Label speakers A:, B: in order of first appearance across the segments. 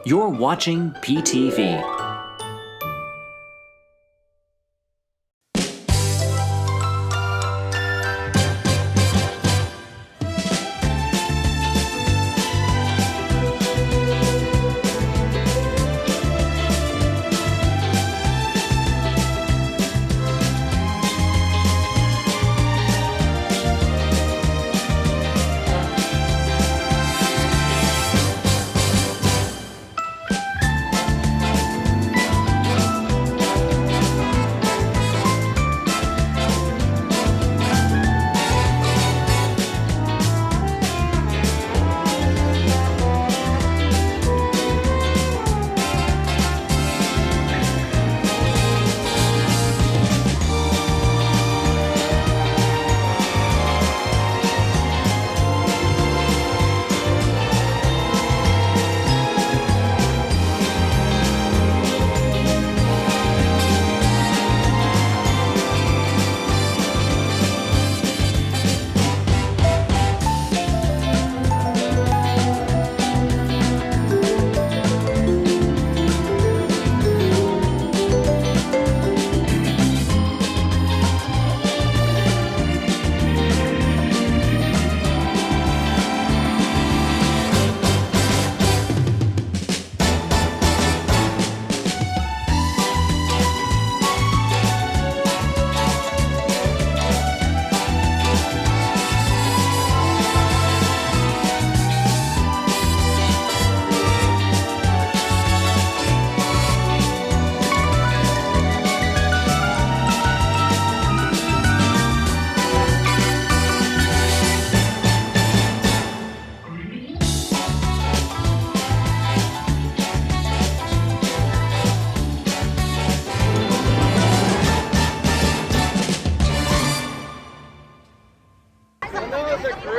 A: You're watching PTV.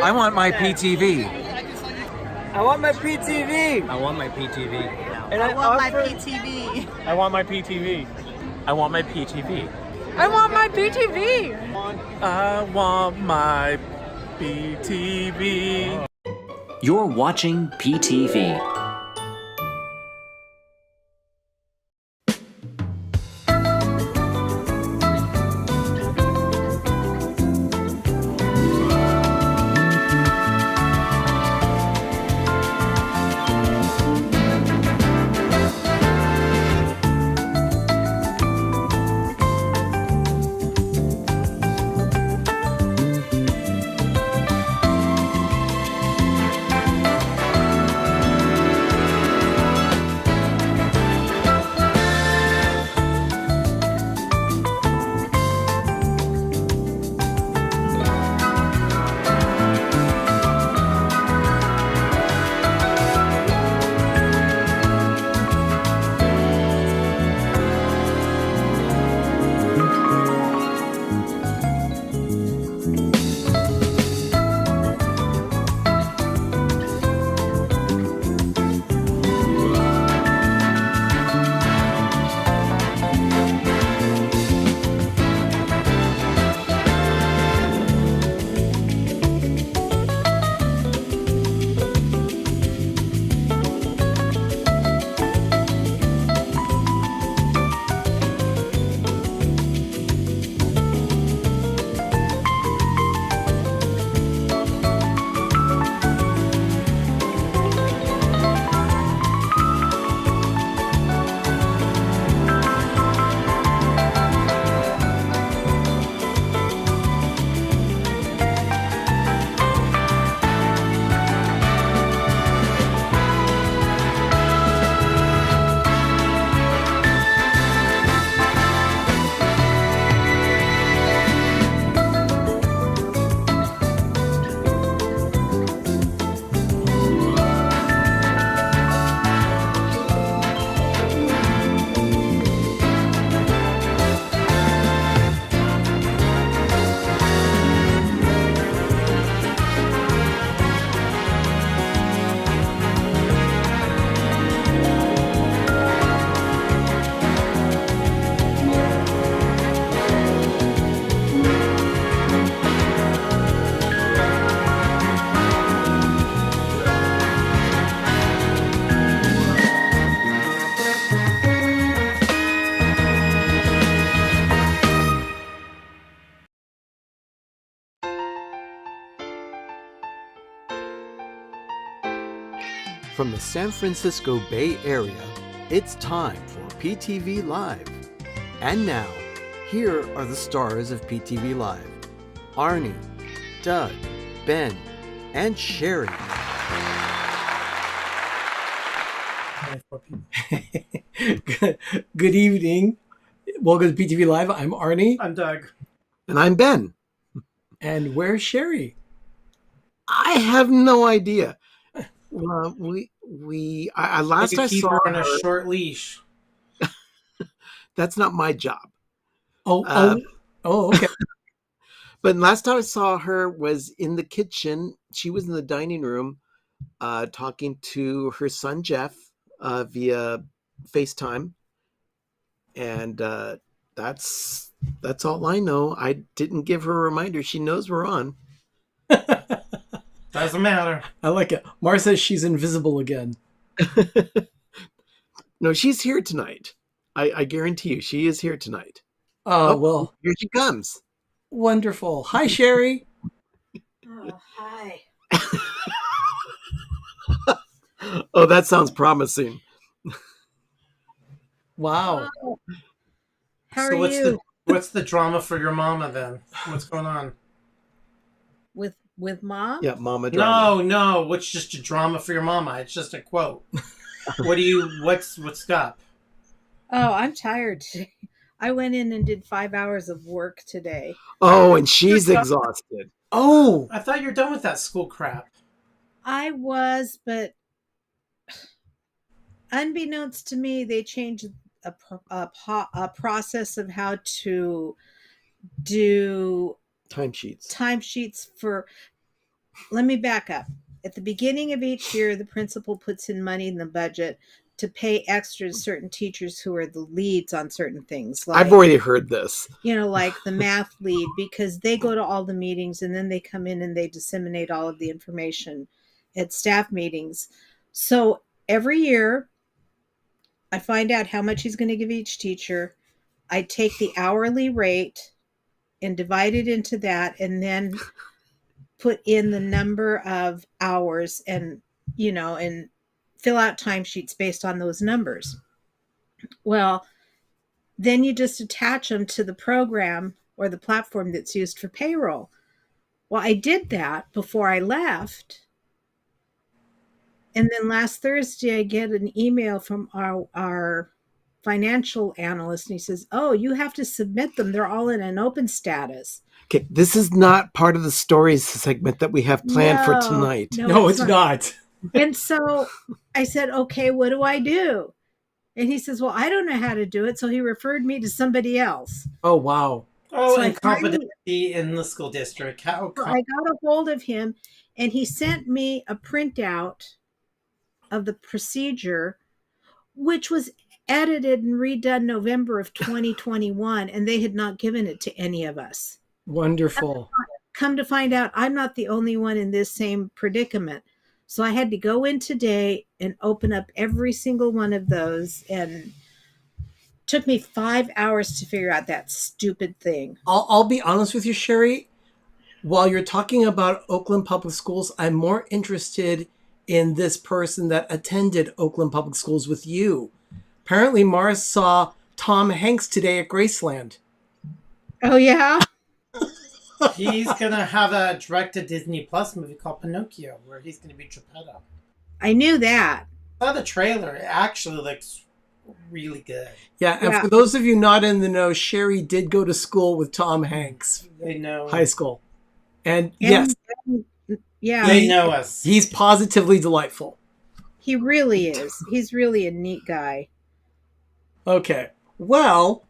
B: I want my PTV.
C: I want my PTV.
B: I want my PTV.
C: And
D: I want my PTV.
C: I want my PTV.
B: I want my PTV.
E: I want my PTV.
B: I want my PTV.
A: You're watching PTV.
F: From the San Francisco Bay Area, it's time for PTV Live. And now, here are the stars of PTV Live: Arnie, Doug, Ben, and Sherry.
G: Good evening. Welcome to PTV Live. I'm Arnie.
C: I'm Doug.
F: And I'm Ben.
G: And where's Sherry?
F: I have no idea. Last I
C: keep
F: saw
C: her on a
F: her,
C: short leash.
F: that's not my job.
G: Oh, okay.
F: But last time I saw her was in the kitchen. She was in the dining room talking to her son, Jeff, via FaceTime. And that's all I know. I didn't give her a reminder. She knows we're on.
C: Doesn't matter.
G: I like it. Mar says she's invisible again.
F: No, she's here tonight. I guarantee you, she is here tonight.
G: Oh, well,
F: here she comes.
G: wonderful. Hi, Sherry.
D: Oh, hi.
F: Oh, that sounds promising.
G: Wow.
D: How
C: So
D: are
C: what's
D: you?
C: what's the drama for your mama then? What's going on?
D: With mom?
F: Yeah, Mama drama.
C: No. What's just a drama for your mama? It's just a quote. What's up?
D: Oh, I'm tired today. I went in and did 5 hours of work today.
F: Oh, and she's exhausted.
G: Oh,
C: I thought you're done with that school crap.
D: I was, but unbeknownst to me, they changed a process of how to do timesheets for. Let me back up. At the beginning of each year, the principal puts in money in the budget to pay extra to certain teachers who are the leads on certain things. Like,
F: I've already heard this.
D: like the math lead, because they go to all the meetings and then they come in and they disseminate all of the information at staff meetings. So every year, I find out how much he's going to give each teacher. I take the hourly rate and divide it into that, and then put in the number of hours and fill out timesheets based on those numbers. Well, then you just attach them to the program or the platform that's used for payroll. Well, I did that before I left. And then last Thursday, I get an email from our financial analyst, and he says, "Oh, you have to submit them. They're all in an open status."
F: Okay, this is not part of the stories segment that we have planned for tonight.
G: no, it's not.
D: And so I said, "Okay, what do I do?" And he says, "Well, I don't know how to do it." So he referred me to somebody else.
G: Oh, wow.
C: Oh,
D: So I
C: incompetency in the school district. How
D: So I got a hold of him, and he sent me a printout of the procedure, which was edited and redone November of 2021, and they had not given it to any of us.
G: Wonderful.
D: Come to find out, I'm not the only one in this same predicament. So I had to go in today and open up every single one of those, and took me 5 hours to figure out that stupid thing.
G: I'll be honest with you, Sherry. While you're talking about Oakland Public Schools, I'm more interested in this person that attended Oakland Public Schools with you. Apparently, Mars saw Tom Hanks today at Graceland.
D: Oh, yeah?
C: He's gonna have a direct-to-Disney Plus movie called Pinocchio, where he's gonna be Geppetto.
D: I knew that.
C: I saw the trailer. It actually looks really good.
G: Yeah, and
D: Yeah.
G: for those of you not in the know, Sherry did go to school with Tom Hanks,
C: They know.
G: high school. And yes,
D: Yeah,
C: They know us.
G: he's positively delightful.
D: he really is. He's really a neat guy.
G: Okay. Well,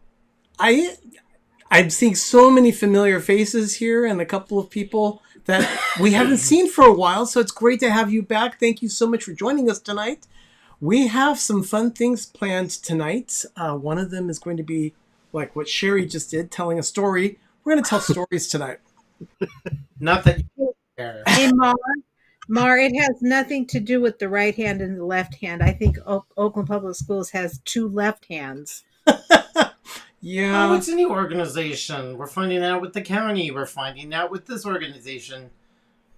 G: I'm seeing so many familiar faces here and a couple of people that we haven't seen for a while, so it's great to have you back. Thank you so much for joining us tonight. We have some fun things planned tonight. One of them is going to be like what Sherry just did, telling a story. We're going to tell stories tonight.
C: Not that you care.
D: Hey, Mar, it has nothing to do with the right hand and the left hand. I think Oakland Public Schools has two left hands.
G: Yeah.
C: Oh, it's a new organization. We're finding out with the county. We're finding out with this organization.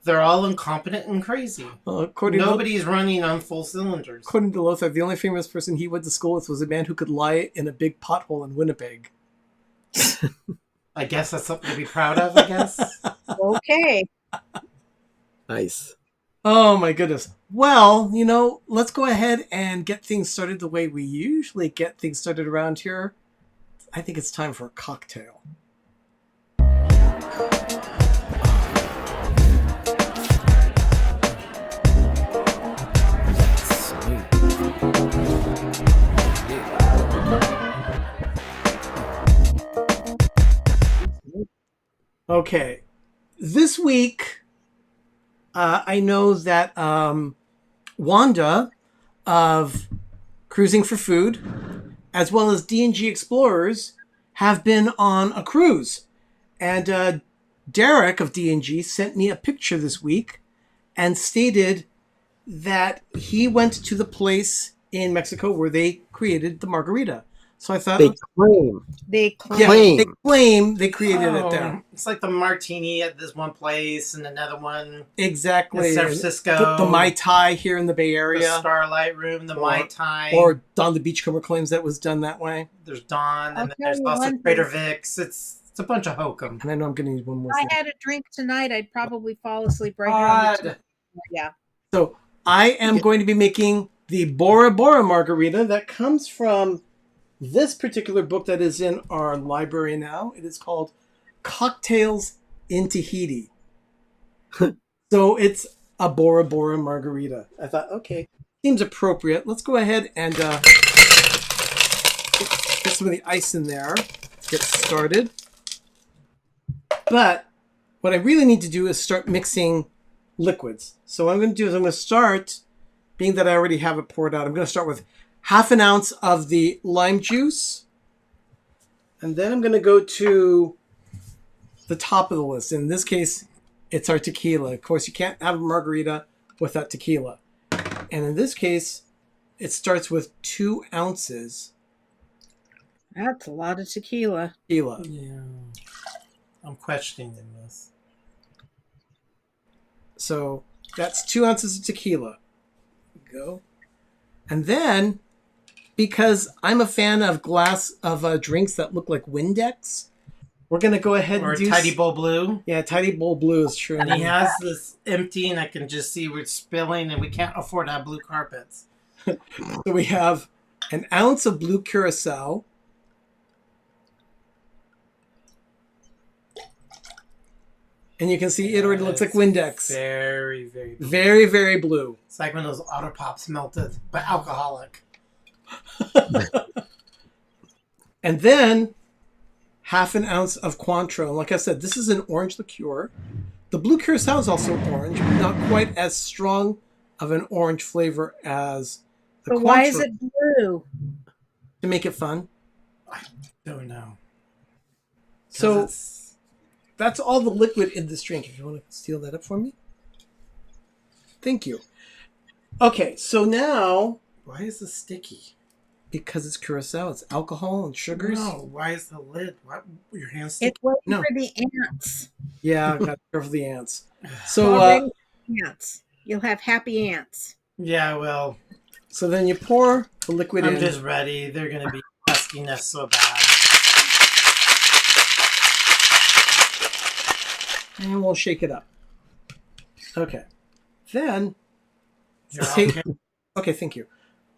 C: They're all incompetent and crazy. Nobody's running on full cylinders.
G: According to Lothar, the only famous person he went to school with was a man who could lie in a big pothole in Winnipeg.
C: I guess that's something to be proud of, I guess.
D: Okay.
F: Nice.
G: Oh my goodness. Well, let's go ahead and get things started the way we usually get things started around here. I think it's time for a cocktail. Okay. This week, I know that Wanda of Cruising for Food, as well as D&G Explorers, have been on a cruise. And Derek of D&G sent me a picture this week and stated that he went to the place in Mexico where they created the margarita. So I thought
D: They
G: claim they created it there.
C: It's like the martini at this one place and another one
G: Exactly.
C: in San Francisco.
G: The Mai Tai here in the Bay Area.
C: The Starlight Room, the Mai Tai.
G: Or Don the Beachcomber claims that was done that way.
C: There's Don, and then
D: tell
C: there's
D: you
C: also
D: one
C: Trader
D: thing.
C: Vic's. It's a bunch of hokum.
G: And I know I'm going to need one more
D: I
G: thing.
D: had a drink tonight, I'd probably fall asleep right here on the Yeah.
G: So I am going to be making the Bora Bora margarita that comes from this particular book that is in our library now. It is called Cocktails in Tahiti. So it's a Bora Bora margarita. I thought, okay, seems appropriate. Let's go ahead and get some of the ice in there. Get started. But what I really need to do is start mixing liquids. So what I'm going to do is I'm going to start, being that I already have it poured out, I'm going to start with half an ounce of the lime juice. And then I'm going to go to the top of the list. In this case, it's our tequila. Of course, you can't have a margarita without tequila. And in this case, it starts with 2 ounces.
D: That's a lot of tequila.
C: Yeah. I'm questioning this.
G: So that's 2 ounces of tequila. Go. And then, because I'm a fan of drinks that look like Windex, we're going to go ahead
C: Or
G: and do...
C: Tidy Bowl Blue.
G: Yeah, Tidy Bowl Blue is true.
C: And he has this empty, and I can just see where it's spilling, and we can't afford to have blue carpets.
G: So we have an ounce of blue curacao. And you can see it already looks like Windex.
C: Very, very blue.
G: Very, very blue.
C: It's like when those Otter Pops melted, but alcoholic.
G: And then half an ounce of Cointreau. And like I said, this is an orange liqueur. The blue curacao is also orange, but not quite as strong of an orange flavor as the
D: But
G: Cointreau.
D: why is it blue?
G: To make it fun.
C: I don't know.
G: So that's all the liquid in this drink. If you want to steal that up for me. Thank you. Okay, so now...
C: Why is this sticky?
G: Because it's curacao, it's alcohol and sugars.
C: No, why is the lid? Why, your hands sticky?
D: It's waiting
G: No.
D: for the ants.
G: Yeah, I got to be careful the ants. So,
D: Already ants. You'll have happy ants.
C: Yeah, well,
G: so then you pour the liquid
C: I'm
G: in.
C: just ready. They're going to be asking us so bad.
G: And we'll shake it up. Okay. Then,
C: You're
G: take-
C: okay.
G: okay, thank you.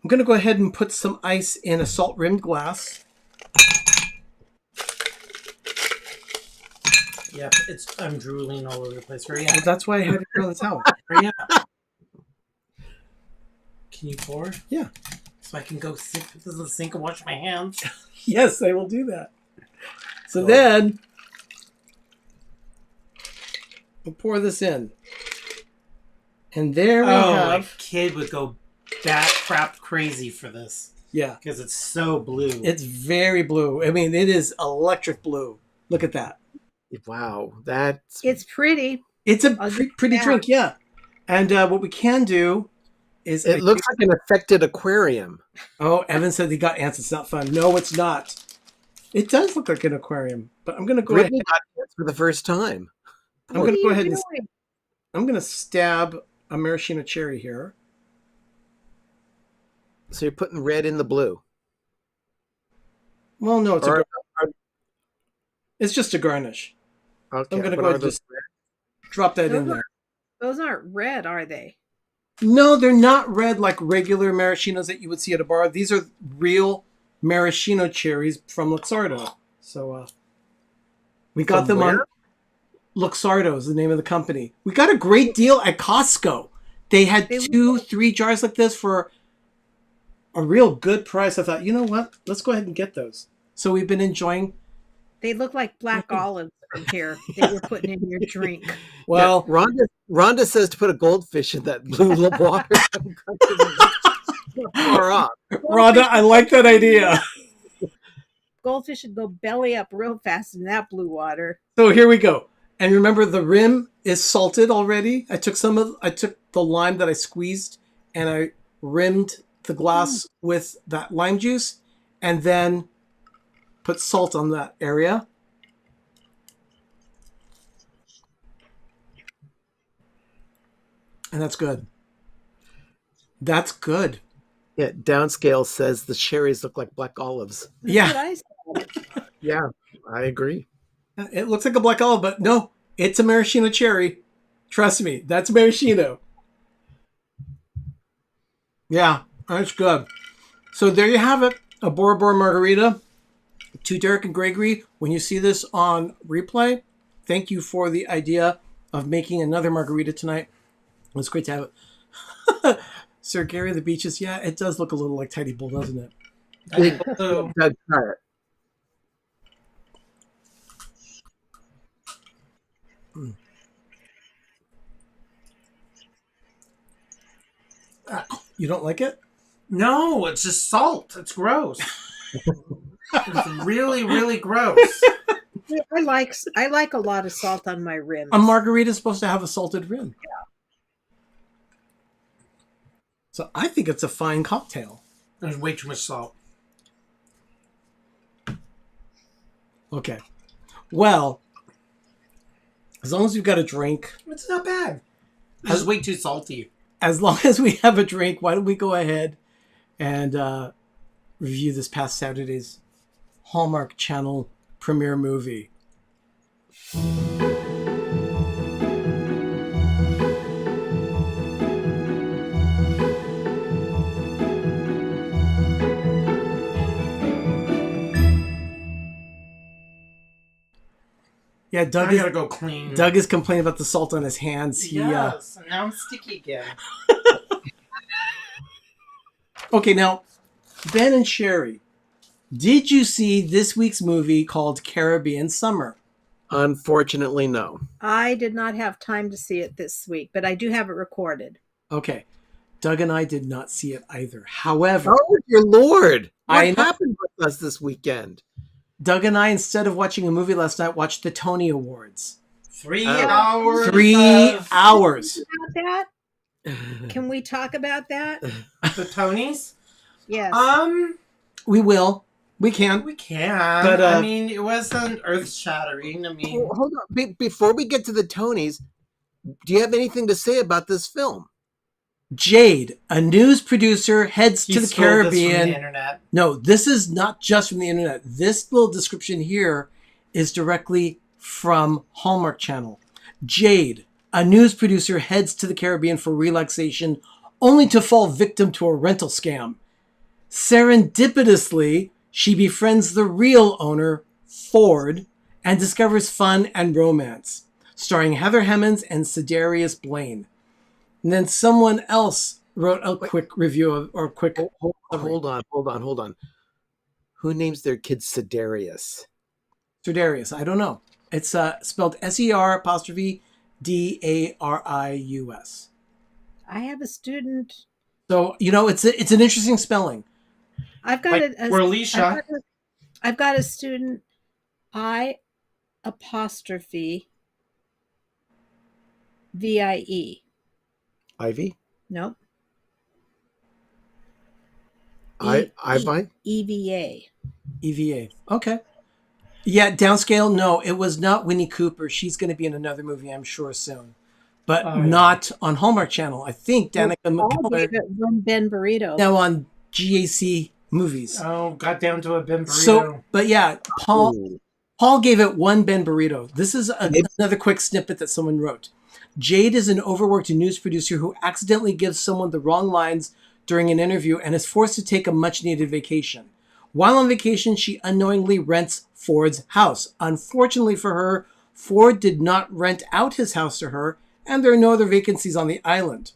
G: I'm going to go ahead and put some ice in a salt-rimmed glass.
C: Yep, I'm drooling all over the place. Hurry
G: Well,
C: up.
G: that's why I had it on the towel.
C: Hurry up. Can you pour?
G: Yeah.
C: So I can go sit in the sink and wash my hands.
G: Yes, I will do that. So then, we'll pour this in. And there we
C: My
G: have...
C: kid would go bat crap crazy for this
G: Yeah.
C: because it's so blue.
G: It's very blue. I mean, it is electric blue. Look at that.
F: Wow, that's
D: It's pretty.
G: It's a
D: I'll give
G: pretty
D: you that.
G: drink, yeah. And what we can do is...
F: it looks like an affected aquarium.
G: Oh, Evan said he got ants. It's not fun. No, it's not. It does look like an aquarium, but I'm going to go ahead.
F: Brittany got this for the first time.
G: I'm going to go ahead and...
D: doing?
G: I'm gonna stab a maraschino cherry here.
F: So you're putting red in the blue.
G: Well, no,
F: Or-
G: it's just a garnish.
F: Okay,
G: I'm gonna
F: but
G: go
F: are
G: ahead and
F: those
G: just drop that in
D: Those
G: there.
D: Those aren't red, are they?
G: No, they're not red like regular maraschinos that you would see at a bar. These are real maraschino cherries from Luxardo. So we got
F: From
G: them on
F: where?
G: Luxardo is the name of the company. We got a great deal at Costco. They had
D: They-
G: 2-3 jars like this for a real good price. I thought, you know what? Let's go ahead and get those. So we've been enjoying.
D: They look like black olives from here that you're putting in your drink.
G: Well,
F: Rhonda says to put a goldfish in that blue water. Far off.
G: Rhonda, I like that idea.
D: Goldfish should go belly up real fast in that blue water.
G: So here we go. And remember, the rim is salted already. I took the lime that I squeezed and I rimmed the glass with that lime juice and then put salt on that area. And that's good. That's good.
F: Yeah, downscale says the cherries look like black olives.
G: Yeah.
D: That's what I said.
F: Yeah, I agree.
G: It looks like a black olive, but no, it's a maraschino cherry. Trust me, that's maraschino. Yeah, that's good. So there you have it, a Bora Bora Margarita. To Derek and Gregory, when you see this on replay, thank you for the idea of making another margarita tonight. It was great to have it. Sir Gary, the beaches, yeah, it does look a little like Tidy Bull, doesn't it?
C: So,
F: Doug, try it.
G: You don't like it?
C: no, it's just salt. It's gross. It's really, really gross.
D: I like a lot of salt on my rims.
G: A margarita is supposed to have a salted rim. Yeah. So I think it's a fine cocktail.
C: There's way too much salt.
G: Okay. Well, as long as you've got a drink,
C: It's not bad. It's just way too salty.
G: as long as we have a drink, why don't we go ahead and review this past Saturday's Hallmark Channel premiere movie. Yeah, Doug
C: I
G: is,
C: gotta go clean.
G: Doug is complaining about the salt on his hands.
C: Yes, and now I'm sticky again.
G: Okay, now, Ben and Sherry, did you see this week's movie called Caribbean Summer?
F: Unfortunately, no.
D: I did not have time to see it this week, but I do have it recorded.
G: Okay, Doug and I did not see it either. However,
F: Oh, dear Lord.
G: I
F: What
G: know.
F: happened with us this weekend?
G: Doug and I, instead of watching a movie last night, watched the Tony Awards.
C: 3
F: Oh.
C: hours.
G: 3
C: of
G: hours.
D: About that? Can we talk about that?
C: The Tonys.
D: Yes.
G: We will. We can.
C: We can.
G: But,
C: I mean, it wasn't earth shattering. I mean,
F: Oh, hold on. Before we get to the Tonys, do you have anything to say about this film?
G: Jade, a news producer, heads
C: he
G: to the
C: stole this from
G: Caribbean.
C: the internet.
G: No, this is not just from the internet. This little description here is directly from Hallmark Channel. Jade, a news producer, heads to the Caribbean for relaxation, only to fall victim to a rental scam. Serendipitously, she befriends the real owner, Ford, and discovers fun and romance, starring Heather Hemmons and Cedarius Blaine. And then someone else wrote a quick review of, or a quick.
F: Hold on. Who names their kid Cedarius?
G: Cedarius, I don't know. It's spelled SER''DARIUS.
D: I have a student.
G: So it's an interesting spelling.
D: I've got
C: Like,
D: a
C: we're Alicia.
D: I've got a student. I apostrophe VIE.
F: Ivy?
D: Nope.
F: Ivy?
D: EVA.
G: EVA. Okay. Yeah, downscale. No, it was not Winnie Cooper. She's going to be in another movie, I'm sure, soon. but
C: Oh, yeah.
G: not on Hallmark Channel. I think Danica
D: Paul
G: McKellar
D: gave it one Ben burrito.
G: now on GAC Movies.
C: Oh, got down to a Ben burrito.
G: So, but yeah,
F: Ooh.
G: Paul gave it one Ben burrito. This is
F: Maybe-
G: another quick snippet that someone wrote. Jade is an overworked news producer who accidentally gives someone the wrong lines during an interview and is forced to take a much-needed vacation. While on vacation, she unknowingly rents Ford's house. Unfortunately for her, Ford did not rent out his house to her, and there are no other vacancies on the island.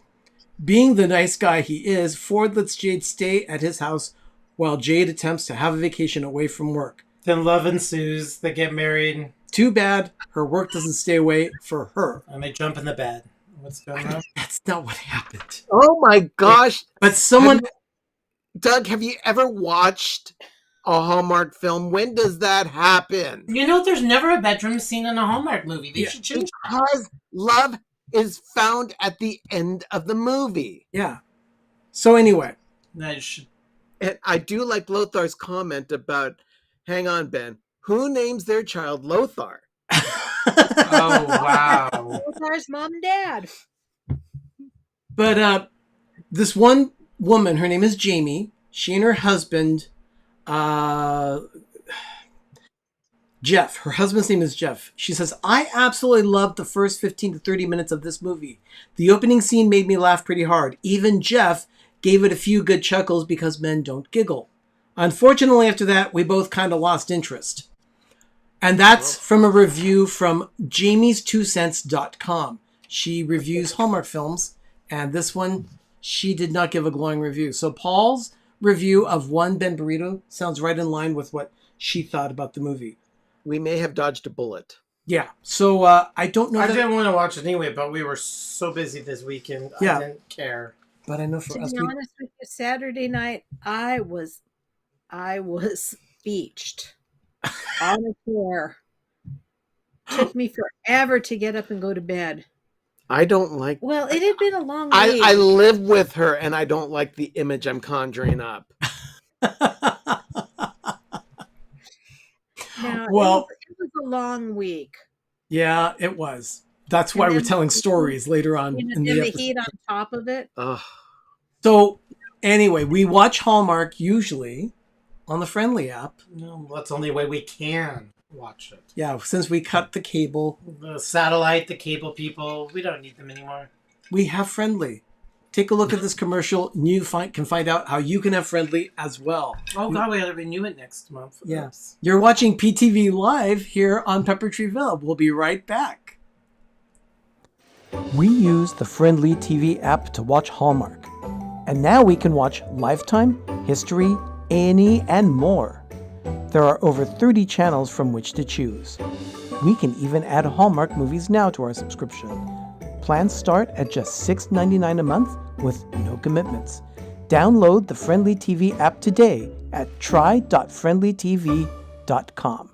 G: Being the nice guy he is, Ford lets Jade stay at his house while Jade attempts to have a vacation away from work.
C: Then love ensues. They get married,
G: Too bad her work doesn't stay away for her.
C: and they jump in the bed. What's going on?
G: That's not what happened.
F: Oh my gosh.
G: But someone,
F: Doug, have you ever watched a Hallmark film? When does that happen?
C: You know, there's never a bedroom scene in a Hallmark movie. They should change.
F: Because love is found at the end of the movie.
G: yeah. So anyway,
C: No, you should.
F: And I do like Lothar's comment about, hang on, Ben, who names their child Lothar?
C: Oh, wow.
D: There's mom and dad.
G: but this one woman, her name is Jamie. She and her husband, Jeff. Her husband's name is Jeff. She says, I absolutely loved the first 15 to 30 minutes of this movie. The opening scene made me laugh pretty hard. Even Jeff gave it a few good chuckles because men don't giggle. Unfortunately, after that, we both kind of lost interest. And that's from a review from jamies2cents.com. She reviews Hallmark films, and this one, she did not give a glowing review. So Paul's review of One Ben Burrito sounds right in line with what she thought about the movie.
F: We may have dodged a bullet.
G: Yeah. So I don't know.
C: I didn't want to watch it anyway, but we were so busy this weekend.
G: Yeah.
C: I didn't care.
G: But I know for
D: To
G: us,
D: be honest with you, Saturday night I was beached on a chair. Took me forever to get up and go to bed.
F: I don't like.
D: Well, it had been a long
F: I
D: week.
F: live with her, and I don't like the image I'm conjuring up.
D: Now,
G: Well-
D: it was a long week.
G: yeah, it was. That's why
D: And
G: we're
D: then-
G: telling stories later on
D: And
G: in
D: then
G: the
D: the
G: episode.
D: heat on top of it.
F: Ugh.
G: So anyway, we watch Hallmark usually on the Friendly app.
C: No, that's the only way we can watch it.
G: Yeah, since we cut the cable,
C: The satellite, the cable people, we don't need them anymore.
G: we have Friendly. Take a look at this commercial and you can find out how you can have Friendly as well.
C: Oh, God, we got to renew it next month.
G: Yeah.
C: Oops.
G: You're watching PTV Live here on Pepper Tree Villa. We'll be right back. We use the Friendly TV app to watch Hallmark. And now we can watch Lifetime, History, A&E, and more. There are over 30 channels from which to choose. We can even add Hallmark movies now to our subscription. Plans start at just $6.99 a month with no commitments. Download the Friendly TV app today at try.friendlytv.com.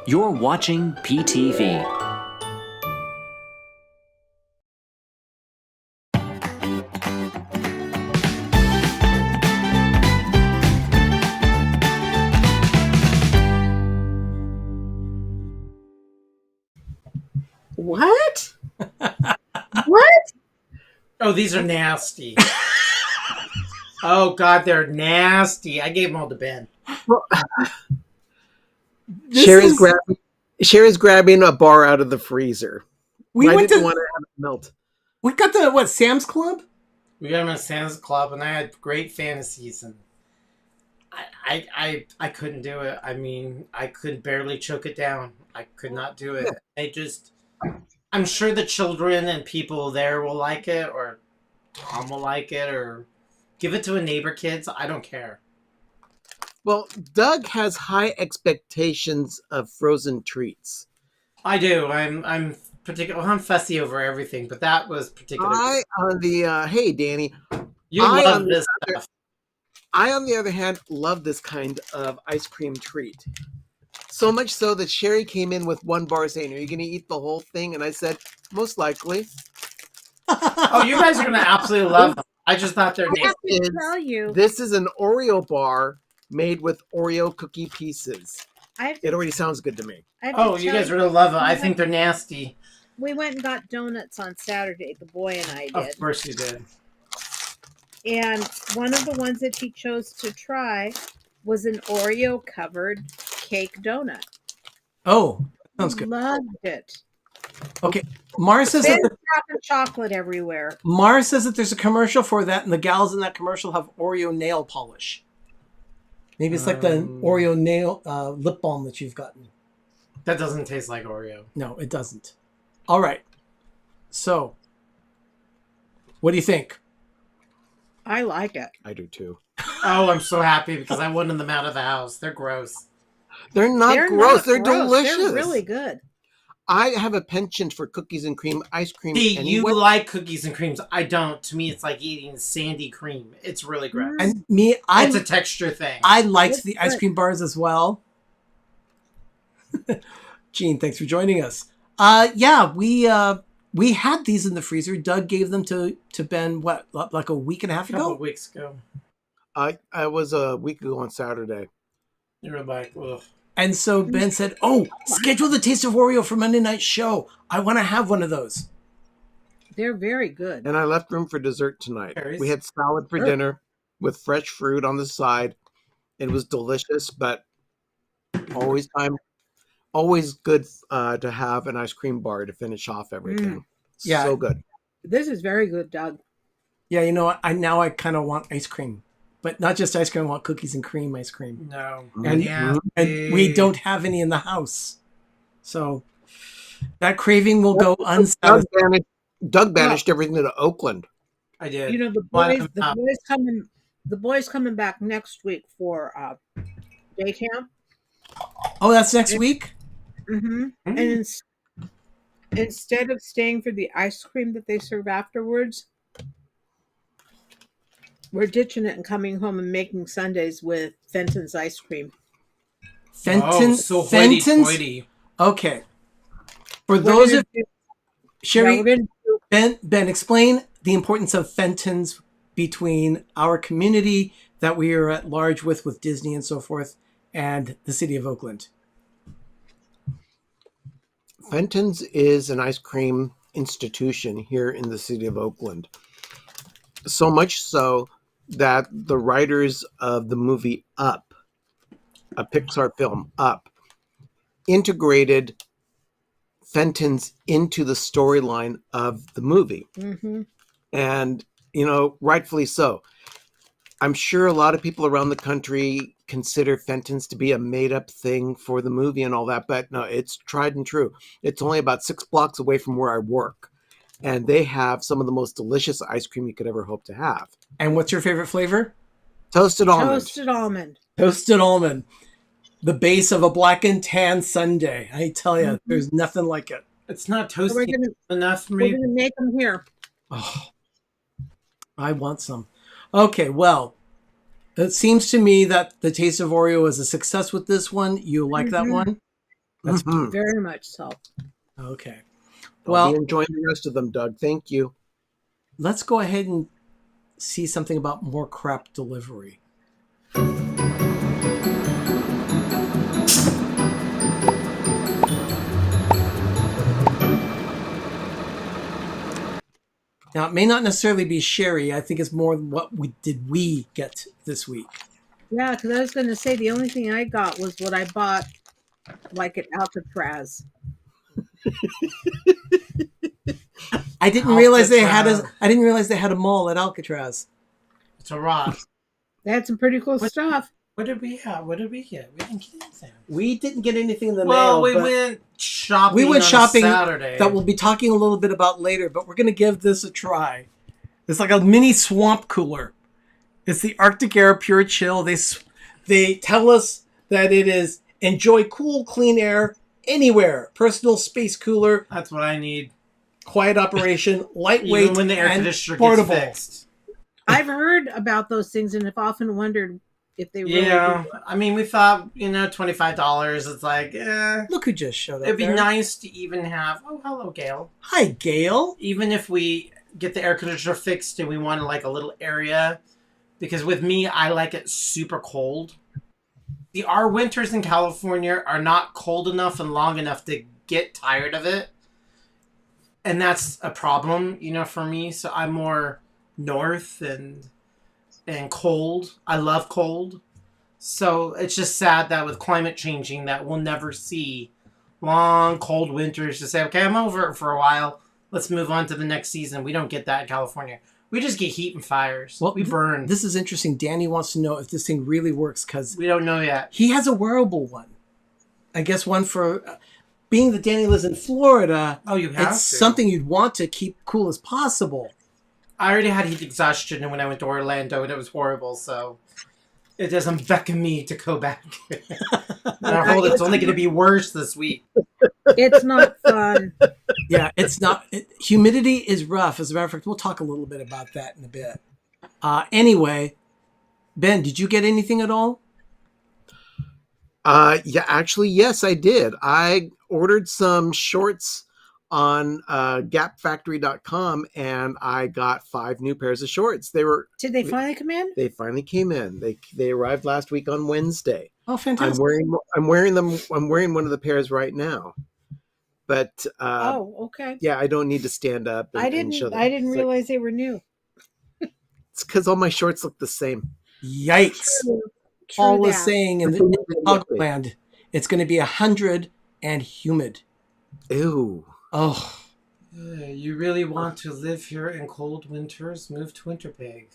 A: You're watching PTV.
D: What? What?
C: Oh, these are nasty. Oh, God, they're nasty. I gave them all to Ben.
F: Sherry's grabbing a bar out of the freezer.
G: We
F: I
G: went
F: didn't
G: to
F: want to have it melt.
G: we got the Sam's Club?
C: We got them at Santa's Club, and I had great fantasies, and I couldn't do it. I mean, I could barely choke it down. I could not do it. I'm sure the children and people there will like it, or Tom will like it, or give it to a neighbor kids. I don't care.
F: Well, Doug has high expectations of frozen treats.
C: I do. I'm particular. Well, I'm fussy over everything, but that was particular.
F: Hey, Danny.
C: You
F: I,
C: love
F: on
C: this
F: the
C: stuff.
F: I, on the other hand, love this kind of ice cream treat. So much so that Sherry came in with one bar saying, "Are you going to eat the whole thing?" And I said, "Most likely."
C: Oh, you guys are gonna absolutely love them. I just thought they're
D: I have
C: nasty.
D: to tell you,
F: This is an Oreo bar made with Oreo cookie pieces.
D: I have
F: It
D: to,
F: already sounds good to me.
D: I have to
C: Oh, you
D: tell
C: guys are gonna love them. I think they're nasty.
D: we went and got donuts on Saturday. The boy and I
C: Of
D: did.
C: course you did.
D: And one of the ones that he chose to try was an Oreo covered cake donut.
G: Oh, sounds good.
D: Loved it.
G: Okay, Mars says
D: Then
G: that
D: dropping chocolate everywhere.
G: Mars says that there's a commercial for that, and the gals in that commercial have Oreo nail polish. Maybe it's like the Oreo nail lip balm that you've gotten.
C: That doesn't taste like Oreo.
G: No, it doesn't. All right. So, what do you think?
D: I like it.
F: I do too.
C: Oh, I'm so happy because I wanted them out of the house. They're gross.
F: They're not gross. They're delicious.
D: They're really good.
F: I have a penchant for cookies and cream ice cream.
C: See,
F: anyway.
C: you like cookies and creams. I don't. To me, it's like eating sandy cream. It's really gross.
G: And me,
C: It's a texture thing.
G: I liked
D: It's
G: the ice
D: good.
G: cream bars as well. Gene, thanks for joining us. Yeah, we had these in the freezer. Doug gave them to Ben, what, like a week and a half
C: a couple
G: ago?
C: of weeks ago.
F: I was a week ago on Saturday.
C: You were like, ugh.
G: And so Ben said, "Oh, schedule the Taste of Oreo for Monday night's show. I want to have one of those."
D: They're very good.
F: And I left room for dessert tonight.
C: Cherries?
F: We had salad for dinner with fresh fruit on the side. It was delicious, but always good to have an ice cream bar to finish off everything.
G: Yeah.
F: So good.
D: This is very good, Doug.
G: Yeah, you know what? I kind of want ice cream, but not just ice cream. I want cookies and cream ice cream,
C: No.
G: and
C: Yeah.
G: and we don't have any in the house, so that craving will go unsatisfied.
F: Doug banished everything to Oakland.
C: I did.
D: You know the
C: Why
D: boys.
C: not?
D: The boys coming back next week for day camp.
G: Oh, that's next week.
D: Mm-hmm. And instead of staying for the ice cream that they serve afterwards, we're ditching it and coming home and making sundaes with Fenton's ice cream.
G: Fenton,
C: Oh, so
G: Fenton's.
C: hoity-toity.
G: Okay, for
D: We're
G: those
D: gonna
G: of
D: do-
G: Sherry,
D: yeah, we're gonna do-
G: Ben, explain the importance of Fenton's between our community that we are at large with Disney and so forth, and the city of Oakland.
F: Fenton's is an ice cream institution here in the city of Oakland. So much so that the writers of the movie Up, a Pixar film, Up, integrated Fenton's into the storyline of the movie.
D: Mhm.
F: And, rightfully so. I'm sure a lot of people around the country consider Fenton's to be a made-up thing for the movie and all that, but no, it's tried and true. It's only about 6 blocks away from where I work, and they have some of the most delicious ice cream you could ever hope to have.
G: And what's your favorite flavor?
F: Toasted almond.
D: Toasted almond.
G: Toasted almond, the base of a black and tan sundae. I tell you, there's nothing like it.
C: It's not
D: So
C: toasty enough for me.
D: we're gonna make them here.
G: Oh, I want some. Okay, well, it seems to me that the Taste of Oreo is a success with this one. You like that one? That's
F: Mhm.
D: Very much so.
G: okay.
F: I'll
G: Well,
F: be enjoying the rest of them, Doug. Thank you.
G: let's go ahead and see something about more crap delivery. Now, it may not necessarily be Sherry. I think it's more what we get this week.
D: Yeah, because I was gonna say the only thing I got was what I bought, like at Alcatraz.
G: I didn't realize they had a mall at Alcatraz.
C: It's a rock.
D: They had some pretty cool stuff.
C: What did we have? What did we get? We didn't get anything.
G: We didn't get anything in the
C: Well,
G: mail.
C: we
G: but
C: went shopping.
G: we went
C: on
G: shopping
C: Saturday.
G: that we'll be talking a little bit about later, but we're going to give this a try. It's like a mini swamp cooler. It's the Arctic Air Pure Chill. They tell us that it is enjoy cool, clean air anywhere. Personal space cooler,
C: That's what I need.
G: quiet operation, lightweight,
C: Even when the air
G: and
C: conditioner
G: portable.
C: gets fixed.
D: I've heard about those things and have often wondered if they really
C: Yeah,
D: do.
C: I mean, we thought, $25. It's like,
G: Look who just showed up
C: it'd be
G: there.
C: nice to even have. Oh, hello, Gail.
G: Hi, Gail.
C: Even if we get the air conditioner fixed and we want like a little area, because with me, I like it super cold. Our winters in California are not cold enough and long enough to get tired of it, and that's a problem, for me. So I'm more north and cold. I love cold. So it's just sad that with climate changing that we'll never see long cold winters to say, okay, I'm over it for a while. Let's move on to the next season. We don't get that in California. We just get heat and fires.
G: Well,
C: we burn.
G: This is interesting. Danny wants to know if this thing really works because
C: We don't know yet.
G: he has a wearable one. I guess one for being that Danny lives in Florida.
C: Oh, you have
G: It's
C: to.
G: something you'd want to keep cool as possible.
C: I already had heat exhaustion when I went to Orlando, and it was horrible. So it doesn't beckon me to go back. It's only going to be worse this week.
D: It's not fun.
G: Yeah, it's not. Humidity is rough. As a matter of fact, we'll talk a little bit about that in a bit. Anyway, Ben, did you get anything at all?
F: Yeah, actually, yes, I did. I ordered some shorts on gapfactory.com and I got 5 new pairs of shorts.
D: Did they finally come in?
F: They finally came in. They arrived last week on Wednesday.
G: Oh, fantastic!
F: I'm wearing them. I'm wearing one of the pairs right now. But
D: Okay.
F: yeah, I don't need to stand up. And,
D: I
F: and show
D: didn't.
F: them.
D: I didn't
F: It's
D: realize they were new.
F: it's because all my shorts look the same.
G: Yikes!
D: True
G: Paul is
D: that.
G: saying in the Chicagoland, it's going to be 100 and humid.
F: Ew.
G: Oh,
C: You really want to live here in cold winters? Move to Winterpeg.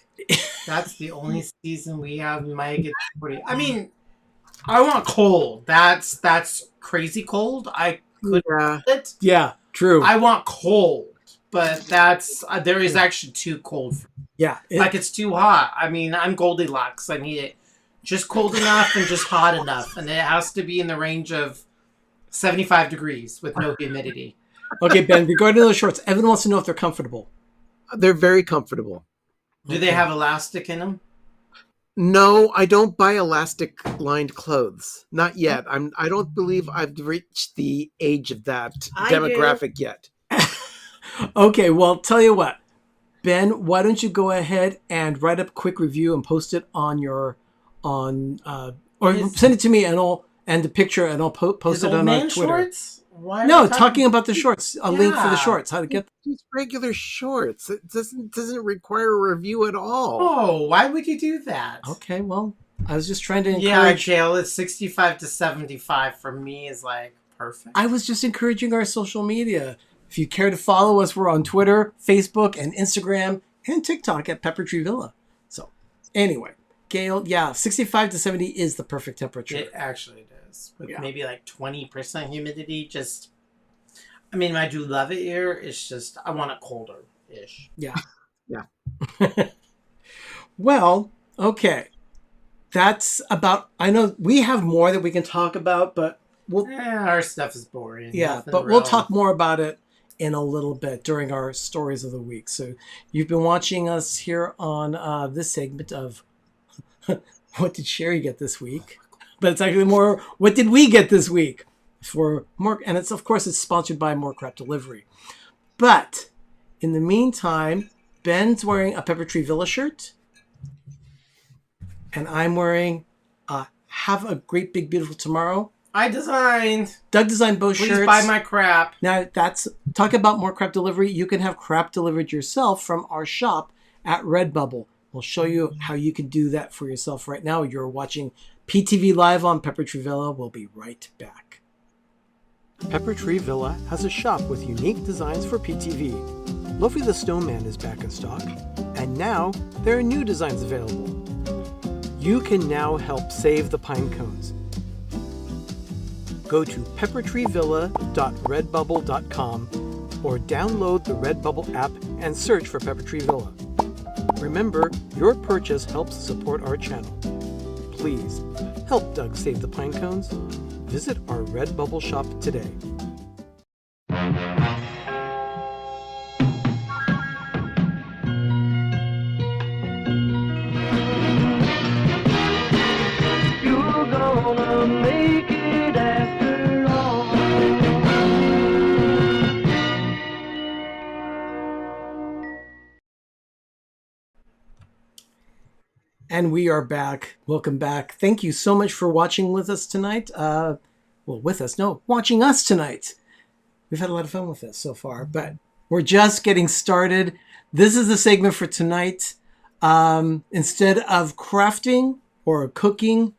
C: That's the only season we have. Might get 40. I mean, I want cold. That's crazy cold. I could
F: Yeah.
C: it.
G: yeah, true.
C: I want cold, but that's there is actually too cold.
G: yeah,
C: Like it's too hot. I mean, I'm Goldilocks. I need it just cold enough and just hot enough, and it has to be in the range of 75 degrees with no humidity.
G: Okay, Ben, regarding those shorts, Evan wants to know if they're comfortable.
F: They're very comfortable.
C: Do they have elastic in them?
F: No, I don't buy elastic lined clothes. Not yet. I don't believe I've reached the age of that
D: I do.
F: demographic yet.
G: Okay, well, tell you what, Ben, why don't you go ahead and write up a quick review and post it on your or send it to me and the picture and I'll post
C: His
G: it
C: old
G: on
C: man
G: our Twitter.
C: shorts? Why are
G: No,
C: we
G: talking about the shorts, a link for the
C: Yeah.
G: shorts, how to get.
F: Just regular shorts. It doesn't require a review at all.
C: Oh, why would you do that?
G: Okay, well, I was just trying to
C: Yeah,
G: encourage.
C: Gail, it's 65 to 75 for me is like perfect.
G: I was just encouraging our social media. If you care to follow us, we're on Twitter, Facebook, and Instagram, and TikTok at Pepper Tree Villa. So, anyway, Gail, yeah, 65 to 70 is the perfect temperature.
C: It actually does. With
G: Yeah.
C: maybe like 20% humidity. Just, I mean, I do love it here. It's just, I want it colder-ish.
G: Yeah.
F: Yeah.
G: Well, okay. That's about, I know we have more that we can talk about, but we'll,
C: Our stuff is boring.
G: yeah,
C: Nothing
G: but we'll
C: real.
G: talk more about it in a little bit during our stories of the week. So you've been watching us here on this segment of what did Sherry get this week? But it's actually more, what did we get this week? For more, and it's of course it's sponsored by More Crap Delivery. But in the meantime, Ben's wearing a Pepper Tree Villa shirt, and I'm wearing Have a Great Big Beautiful Tomorrow.
C: I designed.
G: Doug designed both
C: Please
G: shirts.
C: buy my crap.
G: Now, that's talk about More Crap Delivery. You can have crap delivered yourself from our shop at Redbubble. We'll show you how you can do that for yourself right now. You're watching PTV Live on Pepper Tree Villa. We'll be right back. Pepper Tree Villa has a shop with unique designs for PTV. Luffy the Snowman is back in stock, and now there are new designs available. You can now help save the pine cones. Go to peppertreevilla.redbubble.com or download the Redbubble app and search for Pepper Tree Villa. Remember, your purchase helps support our channel. Please, help Doug save the pine cones.
F: visit our Redbubble shop today.
H: You're gonna make it after all.
G: And we are back. Welcome back. Thank you so much for watching with us tonight. Watching us tonight. We've had a lot of fun with this so far, but we're just getting started. This is the segment for tonight. Instead of crafting or cooking,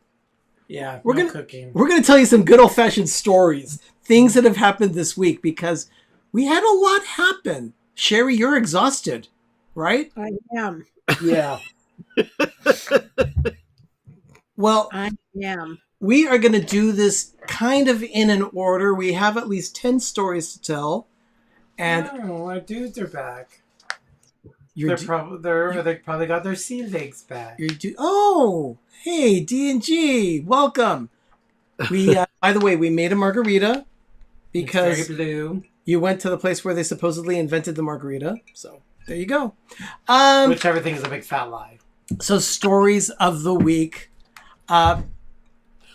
C: We're gonna cooking.
G: we're going to tell you some good old-fashioned stories, things that have happened this week, because we had a lot happen. Sherry, you're exhausted, right?
D: I am.
C: Yeah.
G: Well,
D: I am.
G: we are going to do this kind of in an order. We have at least 10 stories to tell. And
C: our dudes are back.
G: you're
C: They probably got their sea legs back.
G: oh, hey, D&G, welcome. We, by the way, we made a margarita because
C: It's very blue.
G: you went to the place where they supposedly invented the margarita. So there you go.
C: Which everything is a big fat lie.
G: So stories of the week. I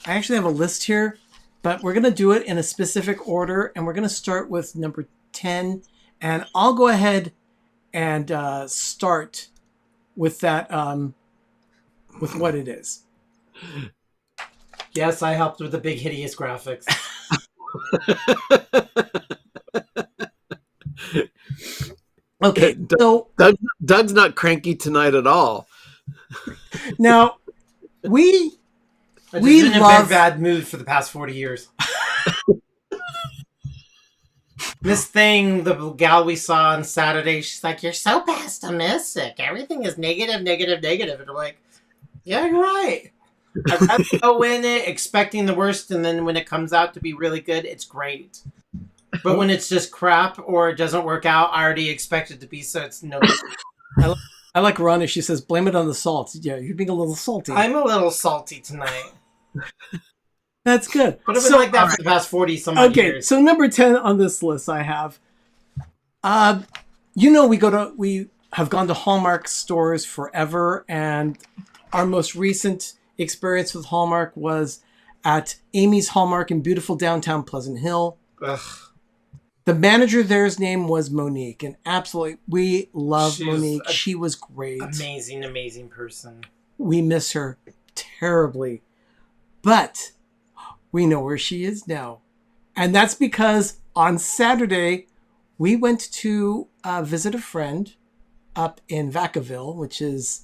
G: actually have a list here, but we're going to do it in a specific order, and we're going to start with number 10. And I'll go ahead and start with that, with what it is.
C: Yes, I helped with the big hideous graphics.
G: Okay, so
F: Doug's not cranky tonight at all.
G: now we
C: I've
G: We
C: been in a
G: love-
C: very bad mood for the past 40 years. This thing, the gal we saw on Saturday, she's like, "You're so pessimistic. Everything is negative, negative, negative." And I'm like, "Yeah, you're right." I go in it expecting the worst, and then when it comes out to be really good, it's great. But when it's just crap or it doesn't work out, I already expect it to be, so it's no.
G: I like Ron if she says, "Blame it on the salt." Yeah, you're being a little salty.
C: I'm a little salty tonight.
G: That's good.
C: But I've been like that for the past 40 some odd
G: Okay,
C: years.
G: so number 10 on this list I have. We have gone to Hallmark stores forever, and our most recent experience with Hallmark was at Amy's Hallmark in beautiful downtown Pleasant Hill.
C: Ugh.
G: The manager there's name was Monique, and absolutely we love
C: She was
G: Monique. She was great.
C: Amazing, amazing person.
G: We miss her terribly. But we know where she is now. And that's because on Saturday, we went to visit a friend up in Vacaville, which is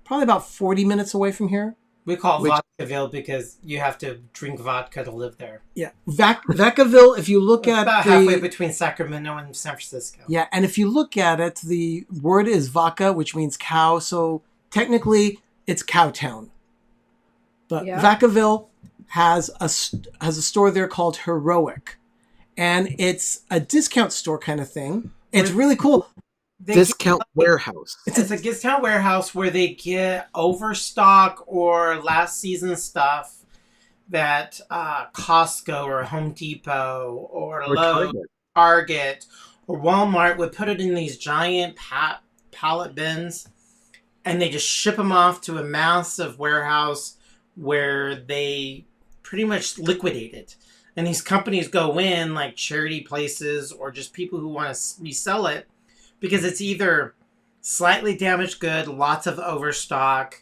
G: probably about 40 minutes away from here.
C: We call it Vodkaville because you have to drink vodka to live there.
G: Yeah. Vacaville, if you look
C: It's
G: at
C: about halfway between Sacramento and San Francisco.
G: Yeah, and if you look at it, the word is vaca, which means cow. So technically, it's Cowtown. But
D: Yeah.
G: Vacaville has a store there called Heroic, and it's a discount store kind of thing. It's really cool.
F: Discount warehouse.
C: It's a discount warehouse where they get overstock or last season stuff that Costco or Home Depot or Lowe's, Target or Walmart would put it in these giant pallet bins, and they just ship them off to a massive warehouse where they pretty much liquidate it. And these companies go in, like charity places or just people who want to resell it, because it's either slightly damaged good, lots of overstock,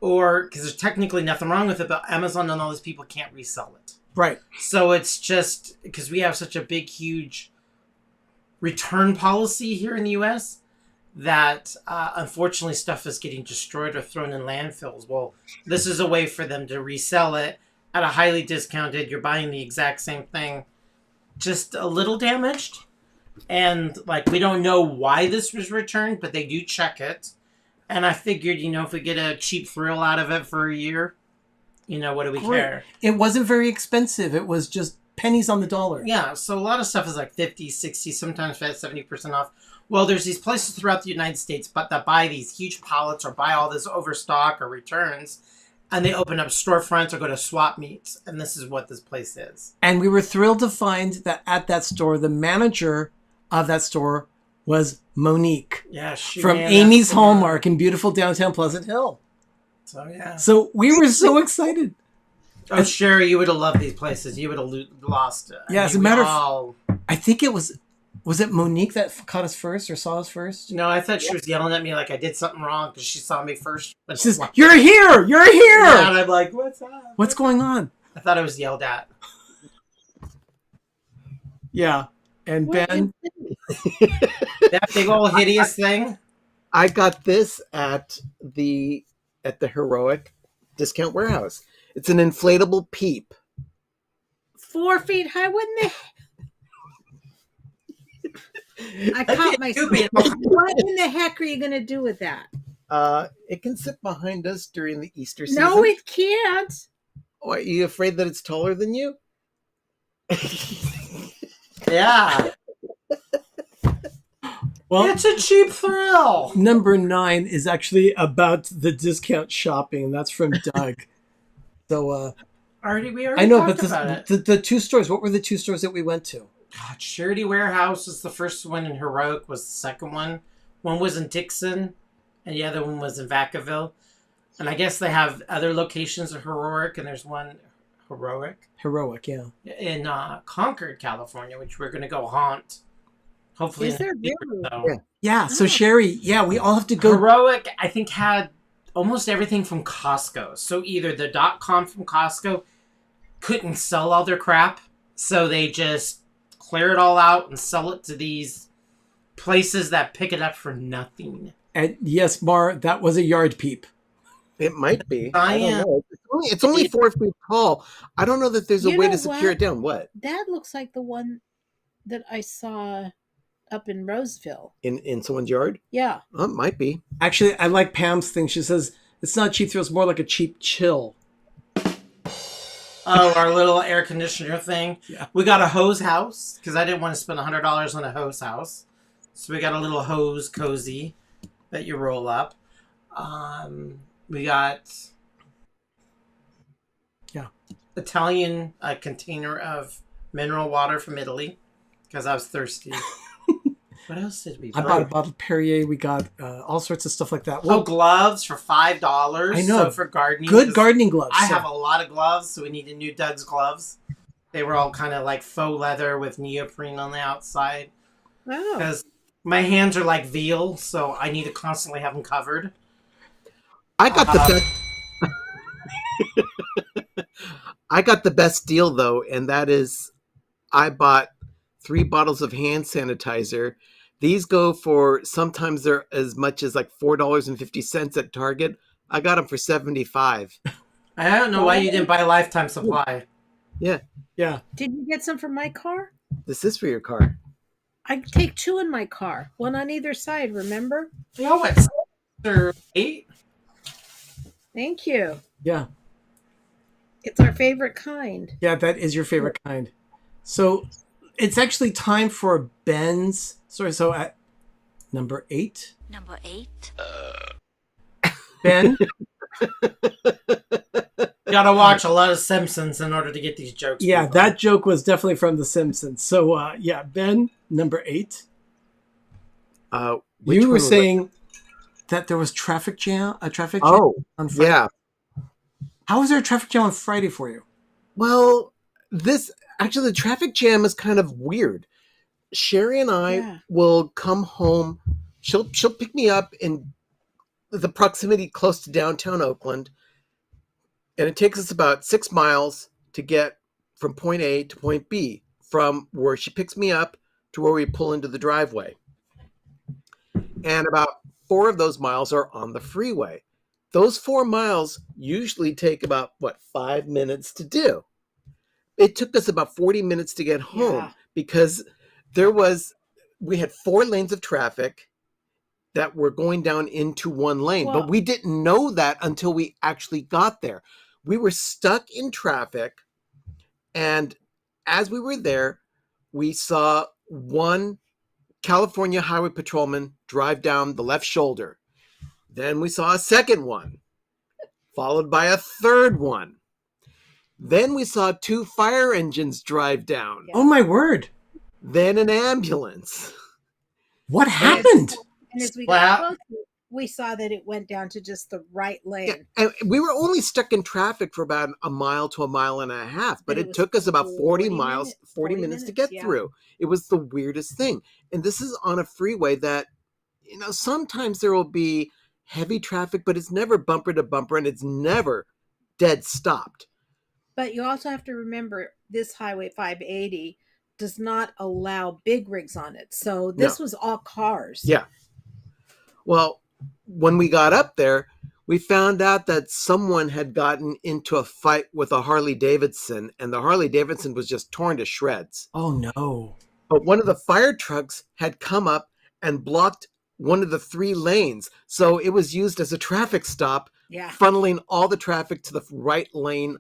C: or because there's technically nothing wrong with it, but Amazon and all these people can't resell it.
G: Right.
C: So it's just because we have such a big, huge return policy here in the U.S. that unfortunately stuff is getting destroyed or thrown in landfills. Well, this is a way for them to resell it at a highly discounted. You're buying the exact same thing, just a little damaged. And like, we don't know why this was returned, but they do check it. And I figured, if we get a cheap thrill out of it for a year, what do we care?
G: It wasn't very expensive. It was just pennies on the dollar.
C: Yeah, so a lot of stuff is like 50, 60, sometimes 70% off. Well, there's these places throughout the United States that buy these huge pallets or buy all this overstock or returns And they open up storefronts or go to swap meets. And this is what this place is.
G: And we were thrilled to find that at that store, the manager of that store was Monique
C: Yeah, she
G: from
C: ran
G: Amy's
C: that store.
G: Hallmark in beautiful downtown Pleasant Hill.
C: So, yeah.
G: So we were so excited.
C: Oh, Sherry, you would have loved these places. You would have lost it.
G: Yeah, as a
C: we
G: matter of-
C: all-
G: I think it was it Monique that caught us first or saw us first?
C: No, I thought she was yelling at me like I did something wrong because she saw me first. But
G: She says, "You're here! You're here!"
C: Yeah, and I'm like, what's up?
G: What's going on?
C: I thought I was yelled at.
G: Yeah. And Ben,
C: That big old hideous thing.
F: I got this at the Heroic Discount Warehouse. It's an inflatable peep.
D: 4 feet high, wouldn't they? I caught myself. What in the heck are you going to do with that?
F: It can sit behind us during the Easter season.
D: No, it can't.
F: Oh, are you afraid that it's taller than you?
C: Yeah.
G: well,
C: It's a cheap thrill.
G: number 9 is actually about the discount shopping, and that's from Doug. So
C: We already
G: I know,
C: talked
G: but
C: about it.
G: the 2 stores. What were the 2 stores that we went to?
C: God, Charity Warehouse was the first one, and Heroic was the second one. One was in Dixon, and the other one was in Vacaville. And I guess they have other locations of Heroic, and there's one
G: Heroic, yeah.
C: in Concord, California, which we're going to go haunt. Hopefully,
D: Is
C: in
D: there
C: the future,
D: really?
C: though.
F: Yeah.
G: Yeah. So Sherry, yeah, we all have to go.
C: Heroic, I think, had almost everything from Costco. So either the .com from Costco couldn't sell all their crap, so they just clear it all out and sell it to these places that pick it up for nothing.
G: And yes, Mar, that was a yard peep.
F: It might be.
C: I
F: don't
C: am-
F: know. It's only 4 feet tall. I don't know that there's a
D: You
F: way
D: know
F: to secure
D: what?
F: it down. What?
D: That looks like the one that I saw up in Roseville.
F: In someone's yard?
D: Yeah.
F: Oh, it might be.
G: Actually, I like Pam's thing. She says it's not cheap thrill; it's more like a cheap chill.
C: Oh, our little air conditioner thing.
G: Yeah.
C: We got a hose house because I didn't want to spend $100 on a hose house. So we got a little hose cozy that you roll up. We got Italian container of mineral water from Italy because I was thirsty. What else did we buy?
G: I bought a bottle of Perrier. We got all sorts of stuff like that.
C: Oh,
G: Well,
C: gloves for $5.
G: I know.
C: So for gardening.
G: good
C: 'cause
G: gardening gloves.
C: I
G: so-
C: have a lot of gloves, so we needed new Doug's gloves. They were all kind of like faux leather with neoprene on the outside.
D: Oh.
C: Because my hands are like veal, so I need to constantly have them covered.
F: I got the best. I got the best deal though, and that is, I bought 3 bottles of hand sanitizer. These go for, sometimes they're as much as like $4.50 at Target. I got them for $75.
C: I don't know why you didn't buy a lifetime supply.
F: Yeah,
G: Yeah.
D: Did you get some for my car?
F: this is for your car.
D: I take 2 in my car, one on either side, remember?
C: You know what? Or 8?
D: Thank you.
G: Yeah.
D: It's our favorite kind.
G: Yeah, that is your favorite kind. So it's actually time for Ben's. Sorry, so at number 8.
I: Number 8.
G: Ben,
C: You gotta watch a lot of Simpsons in order to get these jokes.
G: yeah,
C: people.
G: that joke was definitely from The Simpsons. So yeah, Ben, number 8.
F: Which
G: You were
F: one was it?
G: saying that there was a traffic jam
F: Oh,
G: on Friday.
F: yeah.
G: How was there a traffic jam on Friday for you?
F: Well, the traffic jam is kind of weird. Sherry and I
D: Yeah.
F: will come home. She'll pick me up in the proximity close to downtown Oakland, and it takes us about 6 miles to get from point A to point B, from where she picks me up to where we pull into the driveway. And about 4 of those miles are on the freeway. Those 4 miles usually take about 5 minutes to do. It took us about 40 minutes to get home
D: Yeah.
F: because we had 4 lanes of traffic that were going down into one lane,
D: Well-
F: but we didn't know that until we actually got there. We were stuck in traffic, and as we were there, we saw one California highway patrolman drive down the left shoulder. Then we saw a second one followed by a third one. Then we saw 2 fire engines drive down.
G: Oh my word!
F: Then an ambulance.
G: What happened?
D: And as we
C: Well-
D: got closer, we saw that it went down to just the right lane.
F: And we were only stuck in traffic for about a mile to a mile and a half, but
D: But it
F: it
D: was
F: took us about 40
D: minutes,
F: minutes to get
D: yeah.
F: through. It was the weirdest thing. And this is on a freeway that, sometimes there will be heavy traffic, but it's never bumper to bumper and it's never dead stopped.
D: But you also have to remember this Highway 580 does not allow big rigs on it. So this was all cars.
F: Yeah. Well, when we got up there, we found out that someone had gotten into a fight with a Harley Davidson, and the Harley Davidson was just torn to shreds.
G: Oh no!
F: But one of the fire trucks had come up and blocked one of the 3 lanes. So it was used as a traffic stop,
D: Yeah.
F: funneling all the traffic to the right lane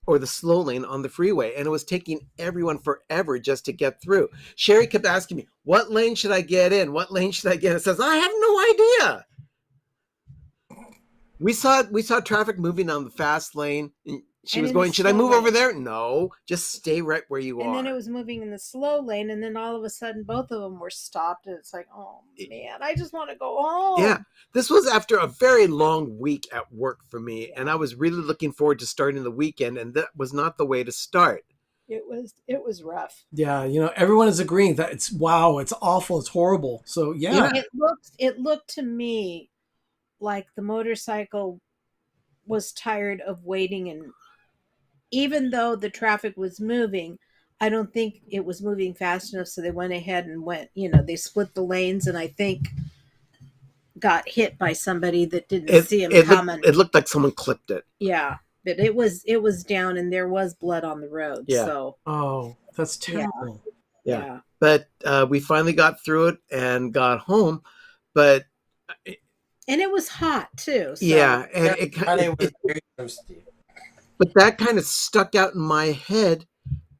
F: or the slow lane on the freeway. And it was taking everyone forever just to get through. Sherry kept asking me, what lane should I get in? What lane should I get in? It says, I have no idea. We saw traffic moving on the fast lane. And she
D: And
F: was
D: in the
F: going, should I
D: slow
F: move over
D: lane.
F: there? No, just stay right where you
D: And
F: are.
D: then it was moving in the slow lane, and then all of a sudden both of them were stopped, and it's like, oh man, I just want to go home.
F: Yeah, this was after a very long week at work for me, and I was really looking forward to starting the weekend, and that was not the way to start.
D: It was rough.
G: Yeah, everyone is agreeing that it's awful, it's horrible. So yeah,
D: It looked to me like the motorcycle was tired of waiting, and even though the traffic was moving, I don't think it was moving fast enough, so they went ahead and they split the lanes, and I think got hit by somebody that didn't see him coming.
F: It looked like someone clipped it.
D: Yeah, but it was down, and there was blood on the road.
F: Yeah.
D: So
G: oh, that's terrible.
F: Yeah. But we finally got through it and got home. But
D: and it was hot too. So.
F: yeah, and
C: It was very thirsty.
F: but that kind of stuck out in my head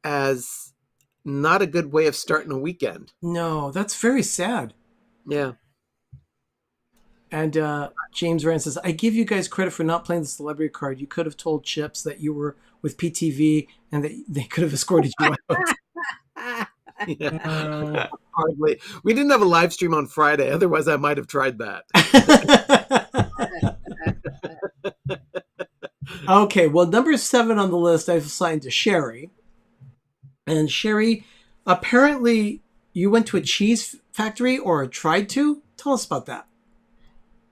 F: as not a good way of starting a weekend.
G: No, that's very sad.
F: Yeah.
G: And James Rand says, I give you guys credit for not playing the celebrity card. You could have told Chips that you were with PTV and that they could have escorted you out.
F: Yeah. Hardly. We didn't have a live stream on Friday. Otherwise, I might have tried that.
G: Okay, well, number 7 on the list I've assigned to Sherry. And Sherry, apparently you went to a cheese factory or tried to. Tell us about that.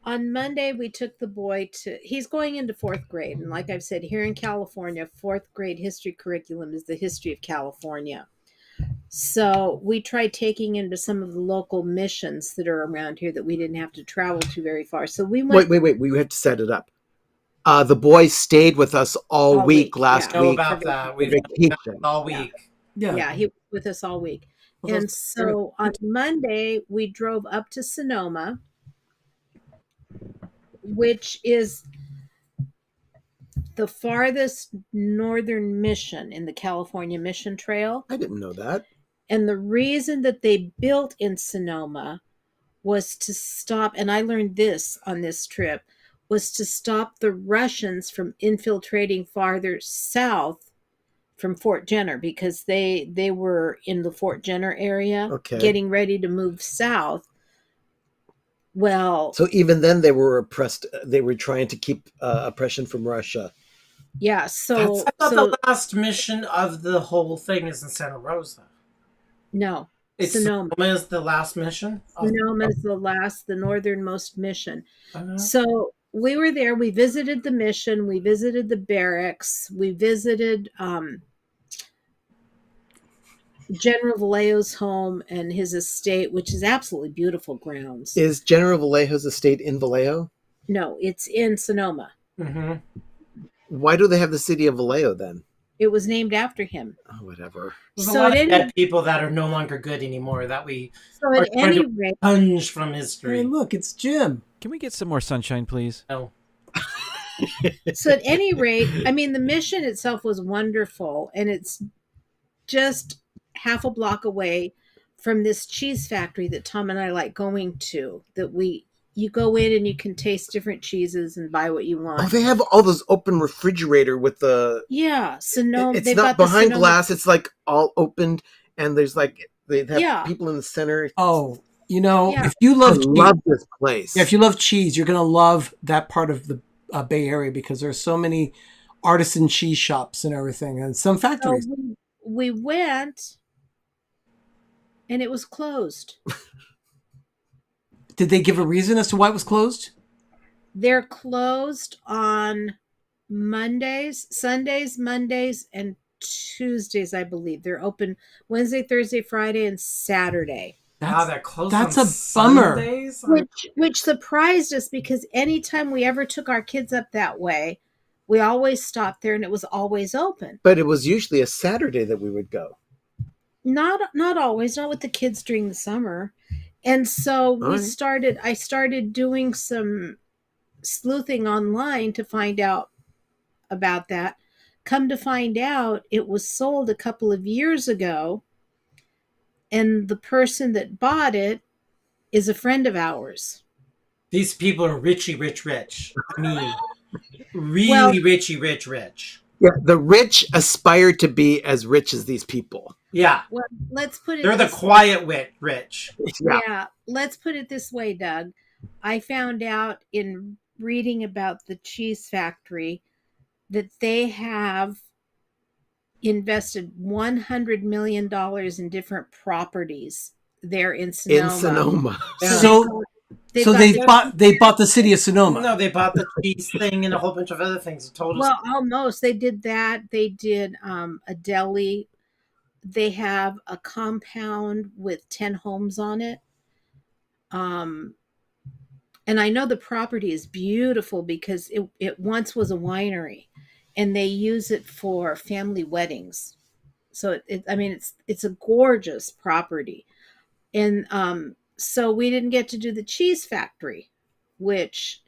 D: On Monday, we took the boy he's going into 4th grade. And like I've said, here in California, 4th grade history curriculum is the history of California. So we tried taking him to some of the local missions that are around here that we didn't have to travel to very far. So we went.
F: Wait. We have to set it up. The boy stayed with us all week last
C: Know
F: week.
C: about that.
F: We
C: We've
F: vacation.
C: been all week.
D: Yeah, he was with us all week.
G: Well,
D: And
G: that's
D: so on Monday, we drove up to Sonoma, which is the farthest northern mission in the California Mission Trail.
F: I didn't know that.
D: And the reason that they built in Sonoma was to stop, and I learned this on this trip, was to stop the Russians from infiltrating farther south from Fort Jenner, because they were in the Fort Jenner area, getting ready to move south. Well,
F: so even then they were oppressed. They were trying to keep oppression from Russia.
D: Yeah. So
C: I thought the last mission of the whole thing is in Santa Rosa.
D: No,
C: It's
D: Sonoma.
C: Sonoma is the last mission.
D: Sonoma is the northernmost mission. So we were there. We visited the mission. We visited the barracks. We visited General Vallejo's home and his estate, which is absolutely beautiful grounds.
F: Is General Vallejo's estate in Vallejo?
D: No, it's in Sonoma.
C: Mm-hmm.
F: Why do they have the city of Vallejo then?
D: It was named after him.
F: Oh, whatever.
C: There's
D: So
C: a lot
D: at
C: of
D: any-
C: dead people that are no longer good anymore that we
D: So
C: are
D: at
C: trying
D: any
C: to
D: rate,
C: punge from history.
G: Hey, look, it's Jim.
B: Can we get some more sunshine, please?
C: No.
D: so at any rate, I mean, the mission itself was wonderful, and it's just half a block away from this cheese factory that Tom and I like going to, that we you go in and you can taste different cheeses and buy what you want.
F: Oh, they have all those open refrigerator with the.
D: Yeah, Sonoma.
F: It's
D: they've
F: not
D: got the
F: behind
D: Sonoma-
F: glass. It's like all opened, and there's like they have
D: Yeah.
F: people in the center.
G: Oh, you know,
D: Yeah.
G: if you
F: I
G: love cheese,
F: love this place.
G: yeah, if you love cheese, you're gonna love that part of the Bay Area because there's so many artisan cheese shops and everything, and some
D: So
G: factories.
D: we went, and it was closed.
G: Did they give a reason as to why it was closed?
D: They're closed on Mondays, Sundays, Mondays, and Tuesdays, I believe. They're open Wednesday, Thursday, Friday, and Saturday.
C: Wow, they're closed
G: that's
C: on
G: a bummer.
C: Sundays?
D: Which surprised us because anytime we ever took our kids up that way, we always stopped there and it was always open.
F: But it was usually a Saturday that we would go.
D: Not always, not with the kids during the summer. And so
F: All right.
D: I started doing some sleuthing online to find out about that. Come to find out, it was sold a couple of years ago, and the person that bought it is a friend of ours.
C: These people are rich. I mean, really
D: Well-
C: rich.
F: Yeah, the rich aspire to be as rich as these people.
C: Yeah,
D: Well, let's put it
C: they're the
D: this
C: quiet rich.
D: Yeah, let's put it this way, Doug. I found out in reading about the cheese factory that they have invested $100 million in different properties there in Sonoma.
F: In Sonoma.
G: So,
D: They've
G: so
D: got
G: they bought the city of Sonoma.
C: No, they bought the cheese thing and a whole bunch of other things. They told us.
D: Well, almost. They did that. They did a deli. They have a compound with 10 homes on it. And I know the property is beautiful because it once was a winery and they use it for family weddings. So it's a gorgeous property. And so we didn't get to do the cheese factory, which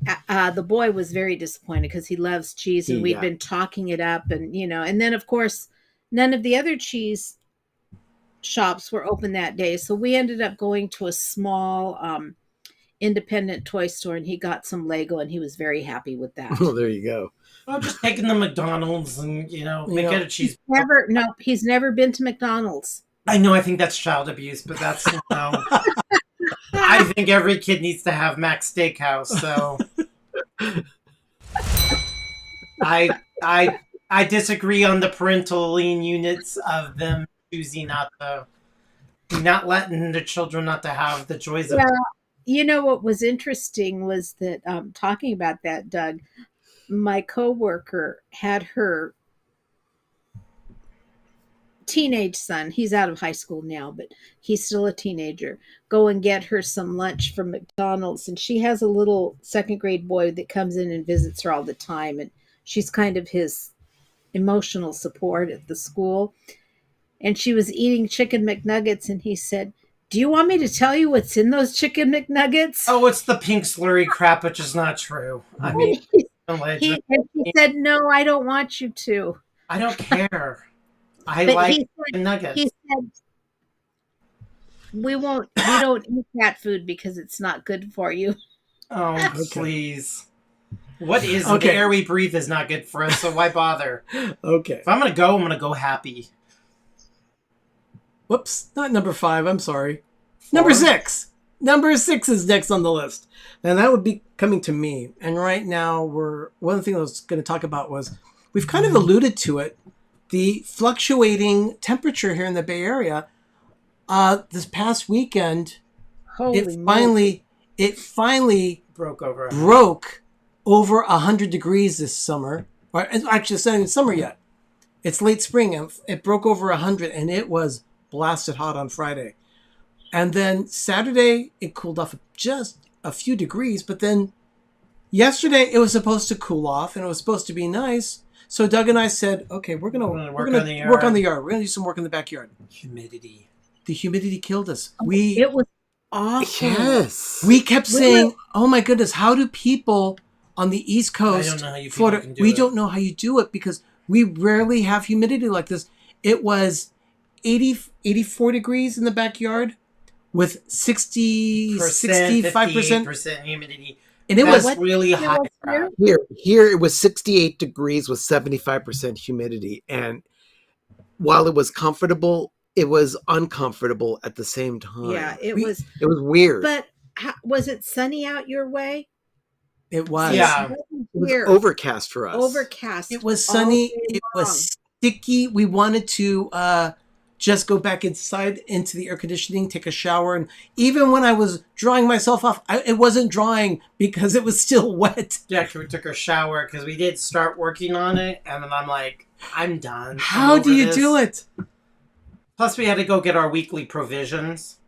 D: the boy was very disappointed because he loves cheese and we'd
F: Yeah.
D: been talking it up and then of course none of the other cheese shops were open that day. So we ended up going to a small independent toy store and he got some Lego and he was very happy with that.
F: Oh, there you go.
C: Well, just taking the McDonald's and make it a cheese.
D: He's never been to McDonald's.
C: I know. I think that's child abuse, but that's I think every kid needs to have Max Steakhouse. So I disagree on the parental lean units of them choosing not letting the children not to have the joys of.
D: Well, you know what was interesting was that talking about that, Doug, my coworker had her teenage son, he's out of high school now, but he's still a teenager, go and get her some lunch from McDonald's. And she has a little second grade boy that comes in and visits her all the time. And she's kind of his emotional support at the school. And she was eating chicken McNuggets. And he said, "Do you want me to tell you what's in those chicken McNuggets?"
C: Oh, it's the pink slurry crap, which is not true. I mean,
D: he said, "No, I don't want you to."
C: I don't care. I
D: But
C: like
D: he said-
C: nuggets.
D: He said, we don't eat cat food because it's not good for you.
C: Oh, please. What is
G: Okay.
C: the air we breathe is not good for us, so why bother?
G: Okay.
C: If I'm going to go happy.
G: Whoops, not number 5. I'm sorry. Number 6. Number 6 is next on the list. And that would be coming to me. And right now, one of the things I was going to talk about was we've kind of alluded to it. The fluctuating temperature here in the Bay Area. This past weekend, it finally
C: Broke over.
G: broke over 100 degrees this summer. Or actually, it's not even summer yet. It's late spring, and it broke over 100, and it was blasted hot on Friday. And then Saturday, it cooled off just a few degrees, but then yesterday, it was supposed to cool off, and it was supposed to be nice. So Doug and I said, okay, we're gonna work on the yard. We're gonna do some work in the backyard.
C: Humidity.
G: The humidity killed us.
D: It was awful.
F: Yes.
G: We kept saying, "Oh my goodness, how do people on the East Coast,
C: I don't know how you people
G: Florida,
C: can do
G: we
C: it."
G: don't know how you do it because we rarely have humidity like this." It was 84 degrees in the backyard with 65%,
C: 58% humidity.
G: and it
C: That's
G: was
C: really
D: It
C: high.
D: was here?
F: Here it was 68 degrees with 75% humidity. And while it was comfortable, it was uncomfortable at the same time.
D: Yeah, it
G: We-
D: was.
F: It was weird.
D: But was it sunny out your way?
G: it was
C: Yeah.
D: It wasn't
F: it was
D: here.
F: overcast for us.
D: Overcast.
G: it was
D: all
G: sunny.
D: day
G: It
D: long.
G: was sticky. We wanted to just go back inside into the air conditioning, take a shower, and even when I was drying myself off, it wasn't drying because it was still wet.
C: Yeah, we took a shower because we did start working on it, and then I'm like, I'm done. I'm
G: How do
C: over
G: you
C: this.
G: do it?
C: Plus, we had to go get our weekly provisions,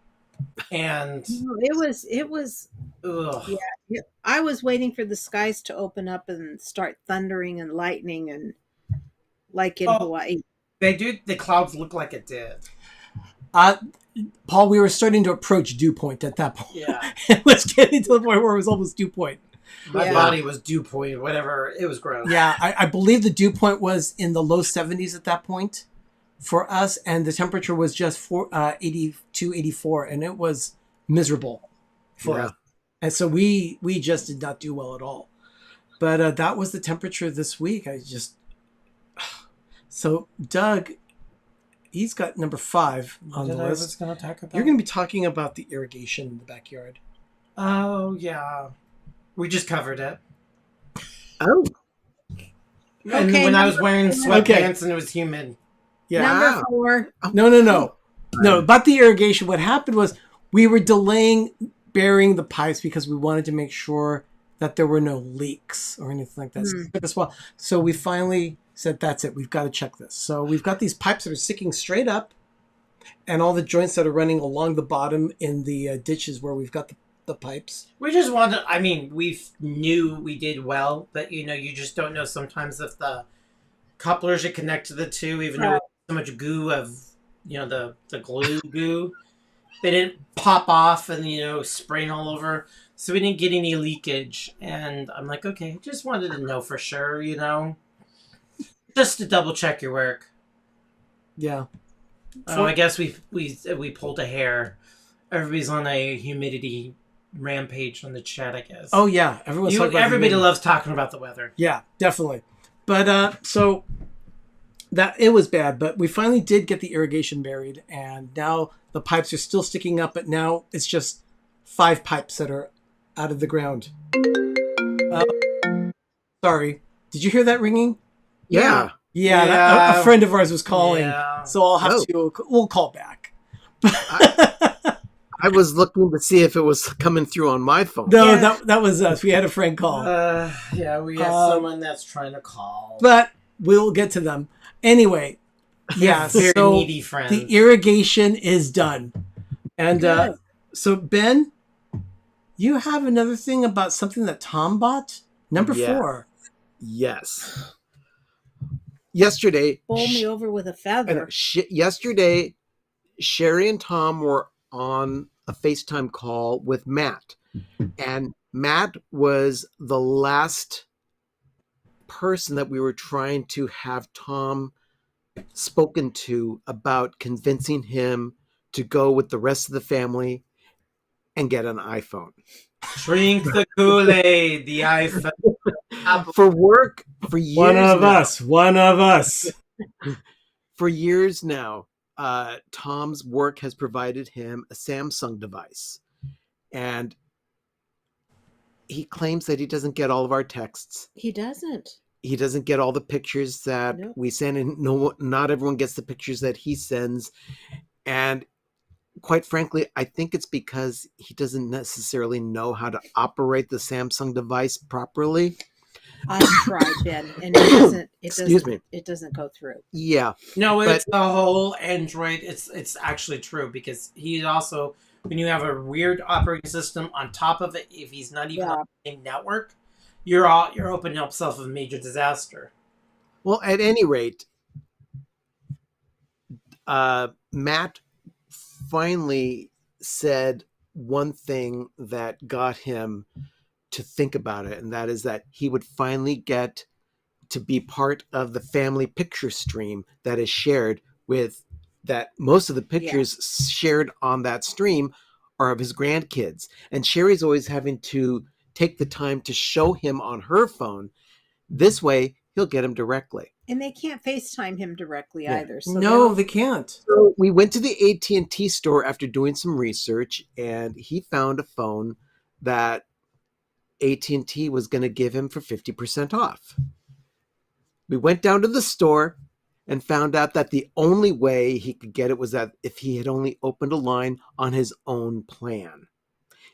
C: and
D: No, it was.
C: ugh.
D: Yeah, I was waiting for the skies to open up and start thundering and lightning and like in
C: Oh.
D: Hawaii.
C: They do. The clouds look like it did.
G: Paul, we were starting to approach dew point at that point.
C: Yeah,
G: It was getting to the point where it was almost dew point.
C: my
D: Yeah.
C: body was dew point, whatever. It was gross.
G: Yeah, I believe the dew point was in the low 70s at that point for us, and the temperature was just 82, 84, and it was miserable for
F: Yeah.
G: us. And so we just did not do well at all. But that was the temperature this week. So Doug, he's got number 5 on the
C: What I
G: list.
C: was going to talk about.
G: You're going to be talking about the irrigation in the backyard.
C: Oh yeah, we just covered it.
F: Oh,
C: And
D: Okay,
C: when I was
D: number-
C: wearing sweatpants
G: Okay.
C: and it was humid.
G: Yeah.
D: Number
F: Wow.
D: 4.
G: No. About the irrigation, what happened was we were delaying burying the pipes because we wanted to make sure that there were no leaks or anything like that. So it took us a while. So we finally said, that's it. We've got to check this. So we've got these pipes that are sticking straight up and all the joints that are running along the bottom in the ditches where we've got the pipes.
C: We just wanted. I mean, we knew we did well, but you just don't know sometimes if the couplers should connect to the two, even though
D: Right.
C: so much goo of the glue goo. They didn't pop off and spraying all over, so we didn't get any leakage. And I'm like, okay, just wanted to know for sure, just to double check your work.
G: Yeah.
C: Oh, I guess we pulled a hair. Everybody's on a humidity rampage on the chat, I guess.
G: Oh, yeah. Everyone's talking about
C: Everybody
G: humidity.
C: loves talking about the weather.
G: Yeah, definitely. But so that it was bad, but we finally did get the irrigation buried, and now the pipes are still sticking up, but now it's just 5 pipes that are out of the ground. Sorry, did you hear that ringing?
F: yeah.
G: Yeah,
C: Yeah.
G: a friend of ours was calling,
C: Yeah.
G: so I'll have
F: Oh.
G: we'll call back.
F: I was looking to see if it was coming through on my phone.
G: No,
D: Yeah.
G: that was us. We had a friend call.
C: Yeah, we have someone that's trying to call.
G: But we'll get to them. Anyway, yeah,
C: Very
G: so
C: needy friends.
G: the irrigation is done. And
D: Good.
G: so, Ben, you have another thing about something that Tom bought? Number
F: Yeah.
G: 4.
F: Yes. Yesterday,
D: Bowl me over with a feather.
F: yesterday, Sherry and Tom were on a FaceTime call with Matt, and Matt was the last person that we were trying to have Tom spoken to about convincing him to go with the rest of the family and get an iPhone.
C: Drink the Kool-Aid, the iPhone.
F: For work, for years
G: One of
F: now-
G: us. One of us.
F: For years now, Tom's work has provided him a Samsung device. And he claims that he doesn't get all of our texts.
D: He doesn't.
F: He doesn't get all the pictures that
D: Nope.
F: we send, and not everyone gets the pictures that he sends. And quite frankly, I think it's because he doesn't necessarily know how to operate the Samsung device properly.
D: I tried, Ben, and it doesn't.
F: Excuse me.
D: It doesn't go through.
F: Yeah.
C: No, it's the whole Android. It's actually true because he also, when you have a weird operating system on top of it, if he's not even on the same network, you're opening up yourself a major disaster.
F: Well, at any rate, Matt finally said one thing that got him to think about it, and that is that he would finally get to be part of the family picture stream that is shared with that most of the pictures shared on that stream are of his grandkids. And Sherry's always having to take the time to show him on her phone. This way, he'll get him directly.
D: And they can't FaceTime him directly
F: Yeah.
D: either. So
G: No, they can't.
F: So we went to the AT&T store after doing some research, and he found a phone that AT&T was going to give him for 50% off. We went down to the store and found out that the only way he could get it was that if he had only opened a line on his own plan.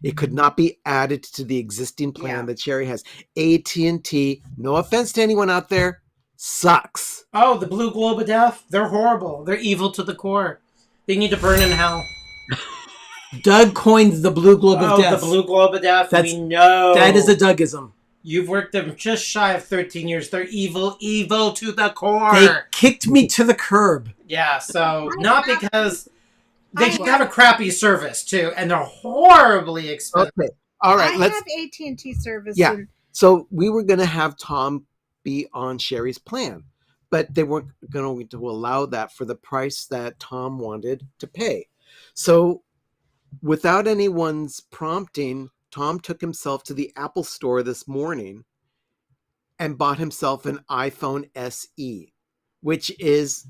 F: It could not be added to the existing plan that Sherry has. AT&T, no offense to anyone out there, sucks.
C: Oh, the Blue Globe of Death? They're horrible. They're evil to the core. They need to burn in hell.
G: Doug coined the Blue Globe of Death.
C: The Blue Globe of Death.
G: That's-
C: We know.
G: That is a Dougism.
C: You've worked them just shy of 13 years. They're evil to the core.
G: They kicked me to the curb.
C: Yeah, so not because they just have a crappy service too, and they're horribly expensive.
F: Okay. All right.
D: I
F: Let's.
D: have AT&T service.
F: Yeah.
D: And
F: So we were going to have Tom be on Sherry's plan, but they weren't going to allow that for the price that Tom wanted to pay. So without anyone's prompting, Tom took himself to the Apple store this morning and bought himself an iPhone SE, which is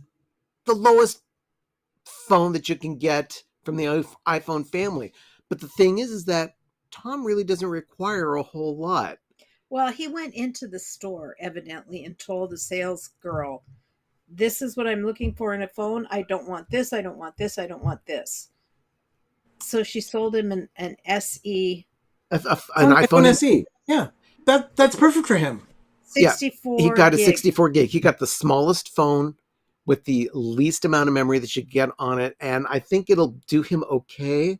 F: the lowest phone that you can get from the iPhone family. But the thing is that Tom really doesn't require a whole lot.
D: well, he went into the store evidently and told the sales girl, "This is what I'm looking for in a phone. I don't want this. I don't want this. I don't want this." So she sold him an SE
F: An iPhone
G: SE. Yeah, that's perfect for him.
D: 64.
F: He got a
D: gig.
F: 64 gig. He got the smallest phone with the least amount of memory that you could get on it, and I think it'll do him okay.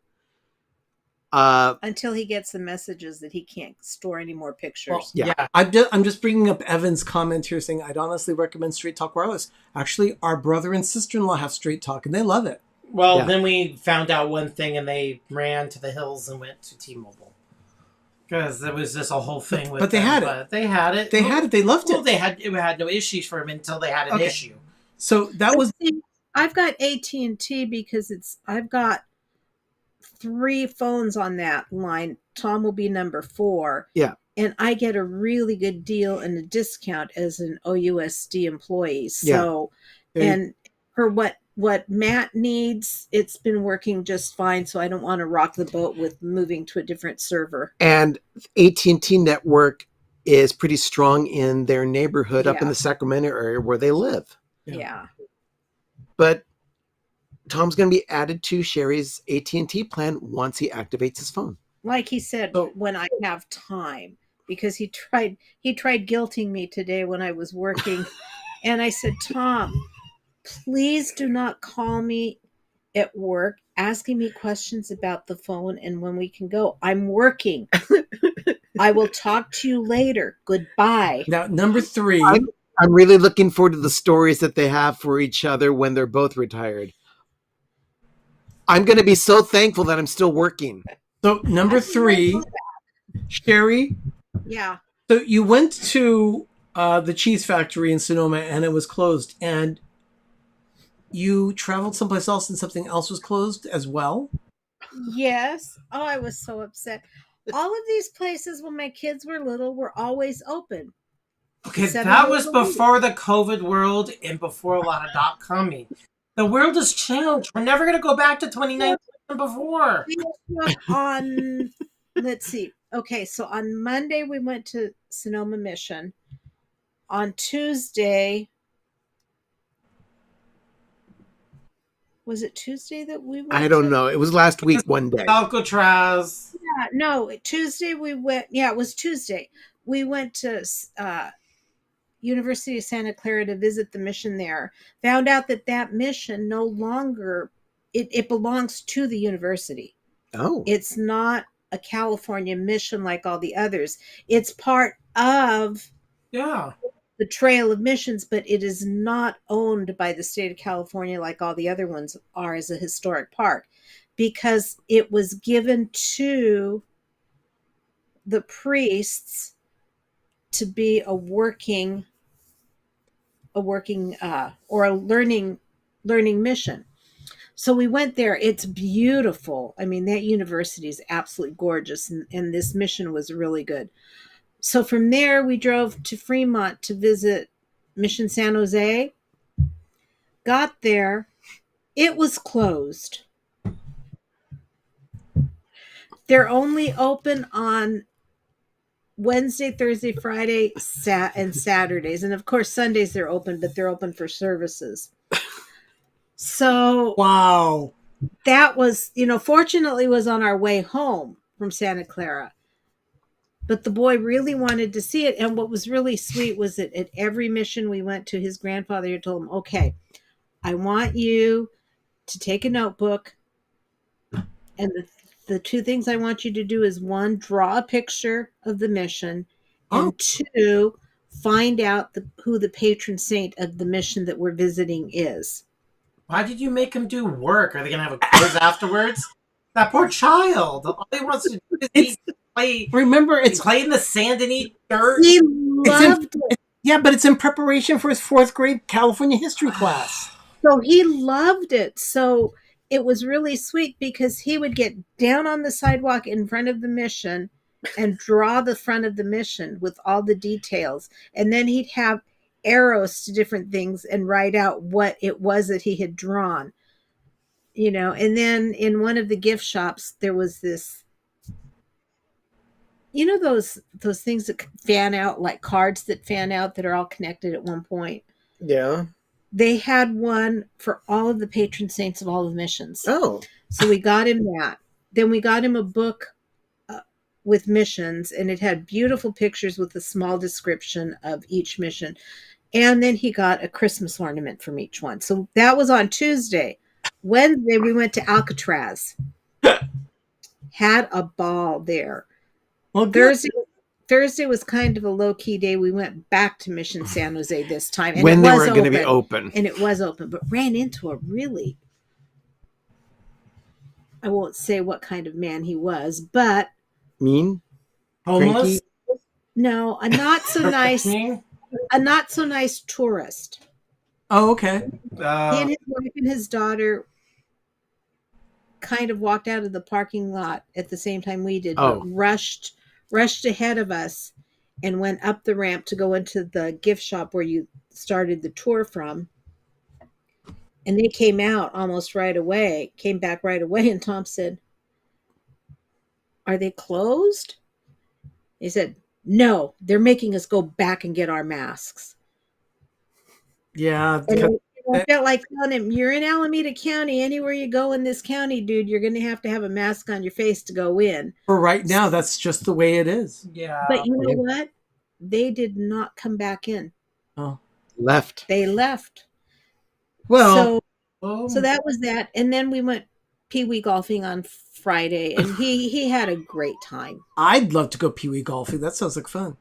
D: Until he gets the messages that he can't store any more pictures.
G: Well,
F: Yeah.
G: I'm just bringing up Evan's comment here saying I'd honestly recommend Straight Talk Wireless. Actually, our brother and sister-in-law have Straight Talk, and they love it.
C: Well,
F: Yeah.
C: then we found out one thing, and they ran to the hills and went to T-Mobile because there was just a whole thing with.
G: But they
C: them,
G: had it.
C: but They had it.
G: They had it. They loved
C: Well,
G: it.
C: it had no issues for him until they had an
G: Okay.
C: issue.
G: So that was
D: See, I've got AT&T because I've got 3 phones on that line. Tom will be number 4.
F: Yeah.
D: And I get a really good deal and a discount as an OUSD employee. So,
G: Yeah.
D: and for what Matt needs, it's been working just fine. So I don't want to rock the boat with moving to a different server.
F: And AT&T network is pretty strong in their neighborhood up in
D: Yeah.
F: the Sacramento area where they live.
G: Yeah.
D: Yeah.
F: But Tom's going to be added to Sherry's AT&T plan once he activates his phone.
D: Like he said,
G: So-
D: when I have time, because he tried guilting me today when I was working. And I said, "Tom, please do not call me at work asking me questions about the phone and when we can go. I'm working. I will talk to you later. Goodbye."
G: now number 3.
F: I'm really looking forward to the stories that they have for each other when they're both retired. I'm going to be so thankful that I'm still working.
G: So number 3, Sherry.
D: Yeah.
G: So you went to the cheese factory in Sonoma and it was closed, and you traveled someplace else and something else was closed as well.
D: Yes. Oh, I was so upset. All of these places when my kids were little were always open.
C: Okay,
D: 7
C: that
D: days
C: was
D: a week.
C: before the COVID world and before a lot of .coming. The world has changed. We're never going to go back to 2019 and before.
D: We went on, let's see. Okay, so on Monday we went to Sonoma Mission. On Tuesday, was it Tuesday that we went?
F: I don't
D: to-
F: know. It was last week one day.
C: Alcatraz.
D: Yeah, no, Tuesday we went. Yeah, it was Tuesday. We went to University of Santa Clara to visit the mission there. Found out that mission no longer it belongs to the university.
F: Oh.
D: It's not a California mission like all the others. It's part of
C: Yeah.
D: the Trail of Missions, but it is not owned by the state of California like all the other ones are as a historic park, because it was given to the priests to be a working or a learning mission. So we went there. It's beautiful. I mean, that university is absolutely gorgeous, and this mission was really good. So from there, we drove to Fremont to visit Mission San Jose. Got there, it was closed. They're only open on Wednesday, Thursday, Friday, and Saturdays. And of course, Sundays they're open, but they're open for services. So
G: Wow.
D: that was, fortunately was on our way home from Santa Clara. But the boy really wanted to see it. And what was really sweet was that at every mission we went to, his grandfather had told him, okay, I want you to take a notebook. And the two things I want you to do is, one, draw a picture of the mission. And two, find out who the patron saint of the mission that we're visiting is.
C: Why did you make him do work? Are they going to have a quiz afterwards? That poor child. All he wants to do is play.
G: Remember, it's
C: play in the sand and eat dirt.
D: He loved it.
G: Yeah, but it's in preparation for his 4th grade California history class.
D: So he loved it. So it was really sweet because he would get down on the sidewalk in front of the mission and draw the front of the mission with all the details. And then he'd have arrows to different things and write out what it was that he had drawn. And then in one of the gift shops, there was this, those things that fan out, like cards that fan out that are all connected at one point.
F: Yeah.
D: They had one for all of the patron saints of all the missions.
F: Oh.
D: So we got him that. Then we got him a book with missions, and it had beautiful pictures with a small description of each mission. And then he got a Christmas ornament from each one. So that was on Tuesday. Wednesday, we went to Alcatraz. Had a ball there.
G: Well,
D: Thursday was kind of a low-key day. We went back to Mission San Jose this time. And
F: when
D: it
F: they
D: was
F: were going to be open.
D: And it was open, but ran into a really, I won't say what kind of man he was, but
F: Mean?
C: Homeless?
D: no, a not so nice tourist.
G: Oh, okay.
D: He and his wife and his daughter kind of walked out of the parking lot at the same time we did, but rushed ahead of us and went up the ramp to go into the gift shop where you started the tour from. And they came out almost right away, came back right away. And Tom said, "Are they closed?" He said, "No, they're making us go back and get our masks."
G: Yeah.
D: And I felt like telling him, "You're in Alameda County. Anywhere you go in this county, dude, you're going to have a mask on your face to go in."
G: For right now, that's just the way it is.
C: Yeah.
D: But you know what? They did not come back in.
G: Oh.
F: Left.
D: They left.
G: Well,
D: So that was that. And then we went pee-wee golfing on Friday, and he had a great time.
G: I'd love to go pee-wee golfing. That sounds like fun.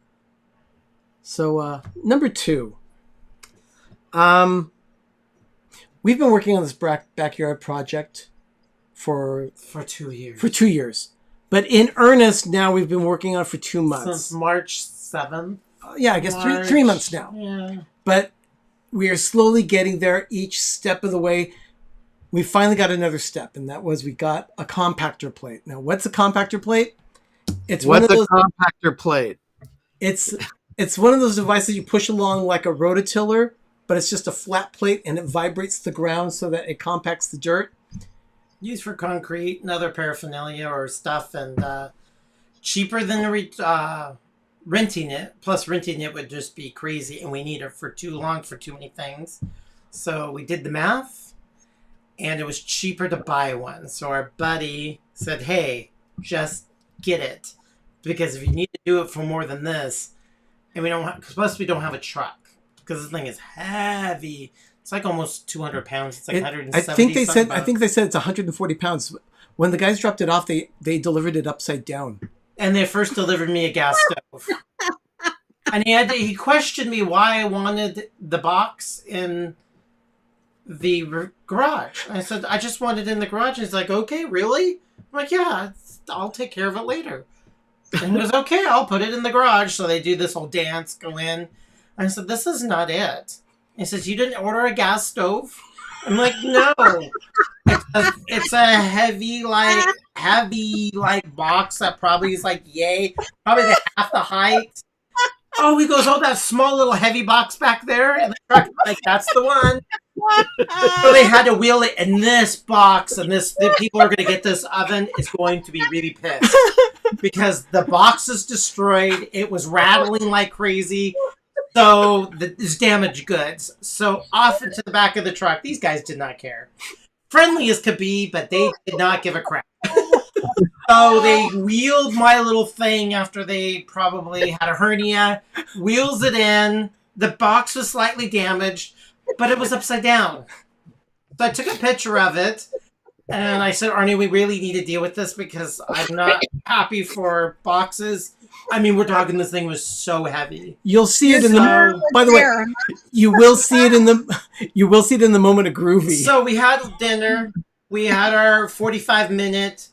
G: So, number 2. We've been working on this backyard project for
C: 2 years.
G: For 2 years. But in earnest, now we've been working on it for 2 months.
C: Since March 7th.
G: Yeah, I guess three months now.
C: Yeah.
G: But we are slowly getting there each step of the way. We finally got another step, and that was we got a compactor plate. Now, what's a compactor plate?
F: What's a compactor plate?
G: It's one of those devices you push along like a rototiller, but it's just a flat plate, and it vibrates the ground so that it compacts the dirt.
C: Used for concrete and other paraphernalia or stuff, and cheaper than renting it. Plus, renting it would just be crazy, and we need it for too long for too many things. So we did the math, and it was cheaper to buy one. So our buddy said, "Hey, just get it, because if you need to do it for more than this, and plus we don't have a truck, because this thing is heavy." It's like almost 200 pounds. It's like 170.
G: I think they said it's 140 pounds. When the guys dropped it off, they delivered it upside down.
C: And they first delivered me a gas stove. And he questioned me why I wanted the box in the garage. I said, "I just want it in the garage." And he's like, "Okay, really?" I'm like, "Yeah, I'll take care of it later." And he goes, "Okay, I'll put it in the garage." So they do this whole dance, go in. I said, "This is not it." He says, "You didn't order a gas stove?" I'm like, no. It's a heavy box that probably is like probably half the height. Oh, he goes, oh, that small little heavy box back there in the truck. Like, that's the one. So they had to wheel it in this box, and the people are going to get this oven is going to be really pissed because the box is destroyed. It was rattling like crazy. So there's damaged goods. So off into the back of the truck. These guys did not care. Friendly as could be, but they did not give a crap. So they wheeled my little thing after they probably had a hernia, wheels it in. The box was slightly damaged, but it was upside down. So I took a picture of it, and I said, Arnie, we really need to deal with this because I'm not happy for boxes. I mean, we're talking this thing was so heavy.
G: You'll see it in the. By the way, you will see it in the moment of groovy.
C: So we had dinner. We had our 45-minute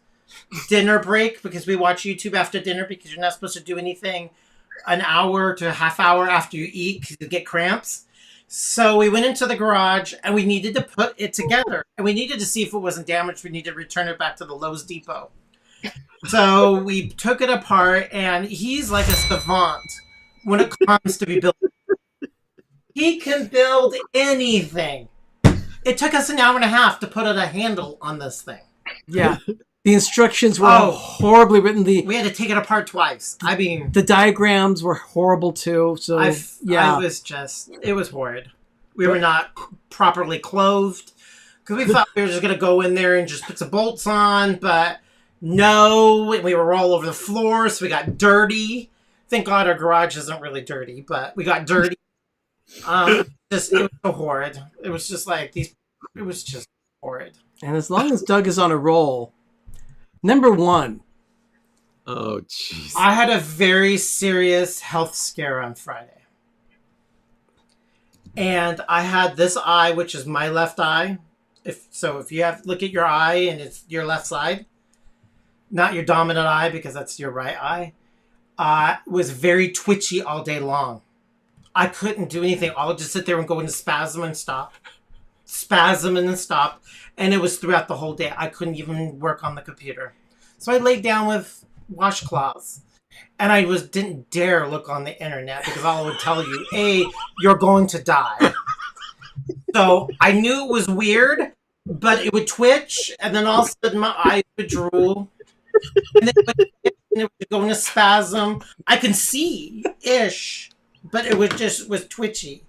C: dinner break because we watch YouTube after dinner because you're not supposed to do anything an hour to a half hour after you eat because you get cramps. So we went into the garage and we needed to put it together and we needed to see if it wasn't damaged. We needed to return it back to the Lowe's Depot. So we took it apart and he's like a savant when it comes to be built. He can build anything. It took us an hour and a half to put a handle on this thing.
G: Yeah. The instructions were horribly written.
C: We had to take it apart twice. I mean,
G: the diagrams were horrible too. So
C: it was horrid. We were not properly clothed because we thought we were just going to go in there and just put some bolts on, but no, we were all over the floor, so we got dirty. Thank God our garage isn't really dirty, but we got dirty. It was so horrid. It was just like it was just horrid.
G: And as long as Doug is on a roll. Number one.
F: Oh, jeez.
C: I had a very serious health scare on Friday. And I had this eye, which is my left eye. If you look at your eye and it's your left side, not your dominant eye because that's your right eye, was very twitchy all day long. I couldn't do anything. I'll just sit there and go into spasm and stop. Spasm and then stop. And it was throughout the whole day. I couldn't even work on the computer. So I laid down with washcloths. And I didn't dare look on the internet because all it would tell you, A, you're going to die. So I knew it was weird, but it would twitch. And then all of a sudden my eyes would drool. And then it would go into spasm. I can see-ish, but it was twitchy.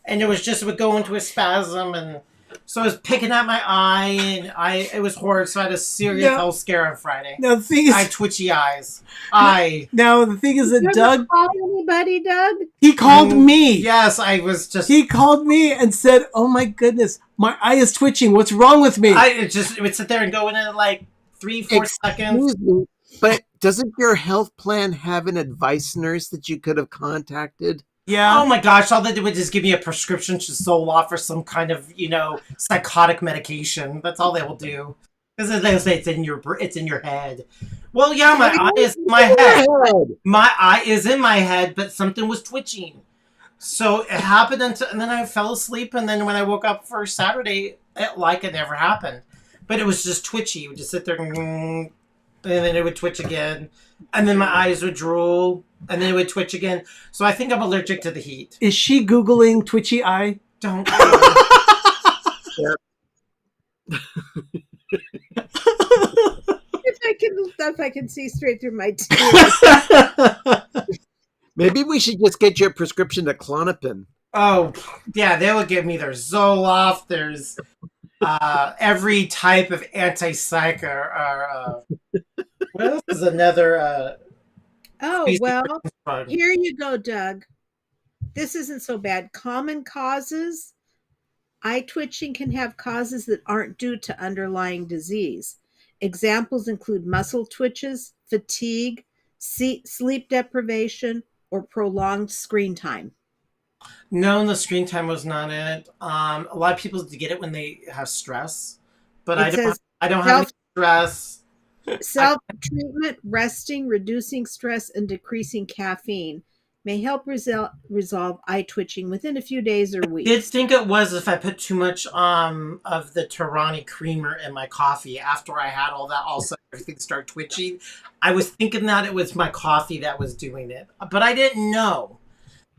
C: And it would go into a spasm and so I was picking at my eye, and it was horrid. So I had a serious health scare on Friday.
G: Now the thing is,
C: I had twitchy eyes.
G: Now the thing is that Doug
D: call anybody, Doug?
G: He called me.
C: Yes, I was just.
G: He called me and said, "Oh my goodness, my eye is twitching. What's wrong with me?"
C: It would sit there and go in like 3-4 seconds.
F: Me, but doesn't your health plan have an advice nurse that you could have contacted?
G: Yeah.
C: Oh my gosh! All they did was just give me a prescription to Zoloft for some kind of psychotic medication. That's all they will do because they'll say it's in your head. Well, yeah, my eye is in my head. My eye is in my head, but something was twitching. So it happened and then I fell asleep, and then when I woke up for Saturday, it never happened. But it was just twitchy. It would just sit there and then it would twitch again, and then my eyes would drool. And then it would twitch again. So I think I'm allergic to the heat.
G: Is she Googling twitchy eye?
C: Don't.
D: If I can see straight through my teeth.
F: Maybe we should just get your prescription to Klonopin.
C: Oh, yeah. They will give me their Zoloft. There's every type of antipsych or what else is another...
D: Oh, well, here you go, Doug. This isn't so bad. Common causes. Eye twitching can have causes that aren't due to underlying disease. Examples include muscle twitches, fatigue, sleep deprivation, or prolonged screen time.
C: No, the screen time was not it. A lot of people get it when they have stress, but I don't have any stress.
D: Self-treatment, resting, reducing stress, and decreasing caffeine may help resolve eye twitching within a few days or
C: I
D: weeks.
C: did think it was if I put too much of the Torani creamer in my coffee after I had all that, all of a sudden everything started twitching. I was thinking that it was my coffee that was doing it, but I didn't know.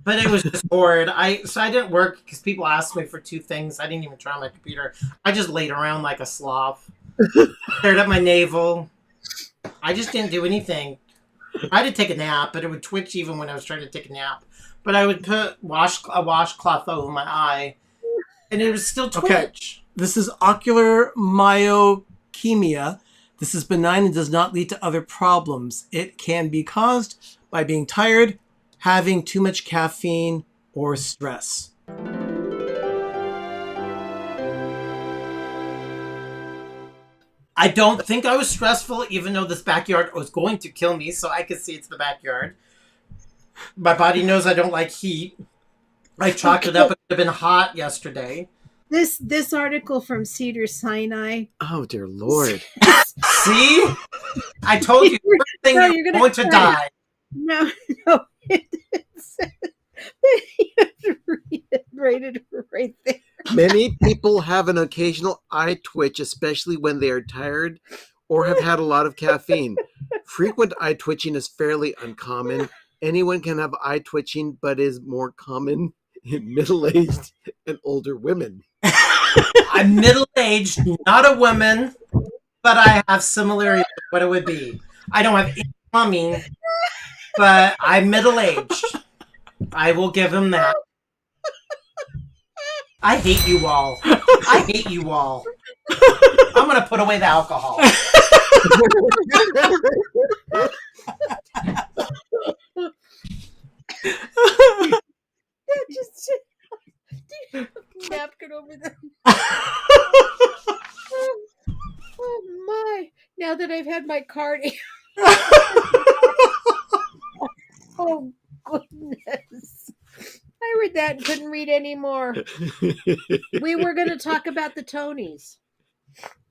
C: But it was just horrid. So I didn't work because people asked me for 2 things. I didn't even turn on my computer. I just laid around like a sloth, stared at my navel. I just didn't do anything. I did take a nap, but it would twitch even when I was trying to take a nap. But I would put a washcloth over my eye, and it would still twitch.
G: Okay. This is ocular myokemia. This is benign and does not lead to other problems. It can be caused by being tired, having too much caffeine, or stress.
C: I don't think I was stressful, even though this backyard was going to kill me, so I could see it's the backyard. My body knows I don't like heat. I chalked it up. It would have been hot yesterday.
D: This article from Cedar Sinai.
F: Oh, dear Lord.
C: See? I told you, first thing
D: No,
C: you're
D: you're
C: going to die.
D: No. It says, you have to read it right there.
F: Many people have an occasional eye twitch, especially when they are tired or have had a lot of caffeine. Frequent eye twitching is fairly uncommon. Anyone can have eye twitching, but is more common in middle-aged and older women.
C: I'm middle-aged, not a woman, but I have similarities to what it would be. I don't have any plumbing, but I'm middle-aged. I will give him that. I hate you all. I hate you all. I'm going to put away the alcohol.
D: Just napkin over them. Oh my! Now that I've had my cardi. Oh goodness! I read that and couldn't read anymore. We were going to talk about the Tonys.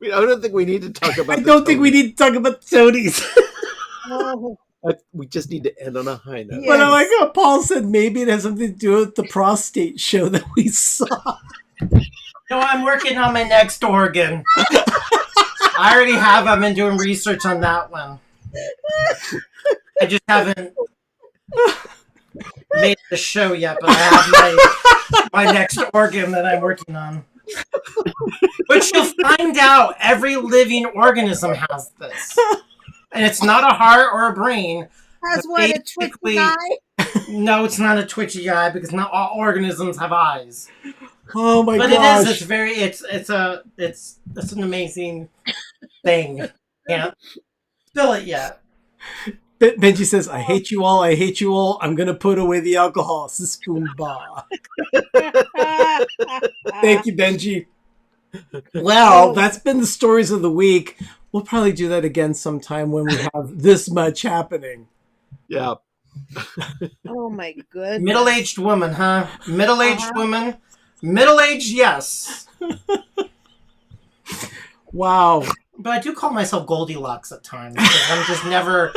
F: I don't think we need to talk about
G: I don't think we need to talk about the Tonys.
D: Oh,
F: We just need to end on a high note.
D: Yeah.
G: But I like how Paul said maybe it has something to do with the prostate show that we saw.
C: No, I'm working on my next organ. I already have. I've been doing research on that one. I just haven't made the show yet, but I have my next organ that I'm working on. Which you'll find out every living organism has this. And it's not a heart or a brain.
D: has
C: but
D: what, a
C: basically-
D: twitchy eye?
C: No, it's not a twitchy eye because not all organisms have eyes.
G: Oh my
C: But
G: gosh.
C: it is. It's very. It's an amazing thing. Can't fill it yet.
G: Benji says, I hate you all, I hate you all. I'm going to put away the alcohol. Spoon bar. Thank you, Benji. Well, that's been the stories of the week. We'll probably do that again sometime when we have this much happening.
F: Yeah.
D: Oh my goodness.
C: Middle-aged woman, huh? Middle-aged woman. Middle-aged, yes.
G: Wow.
C: But I do call myself Goldilocks at times because I'm just never.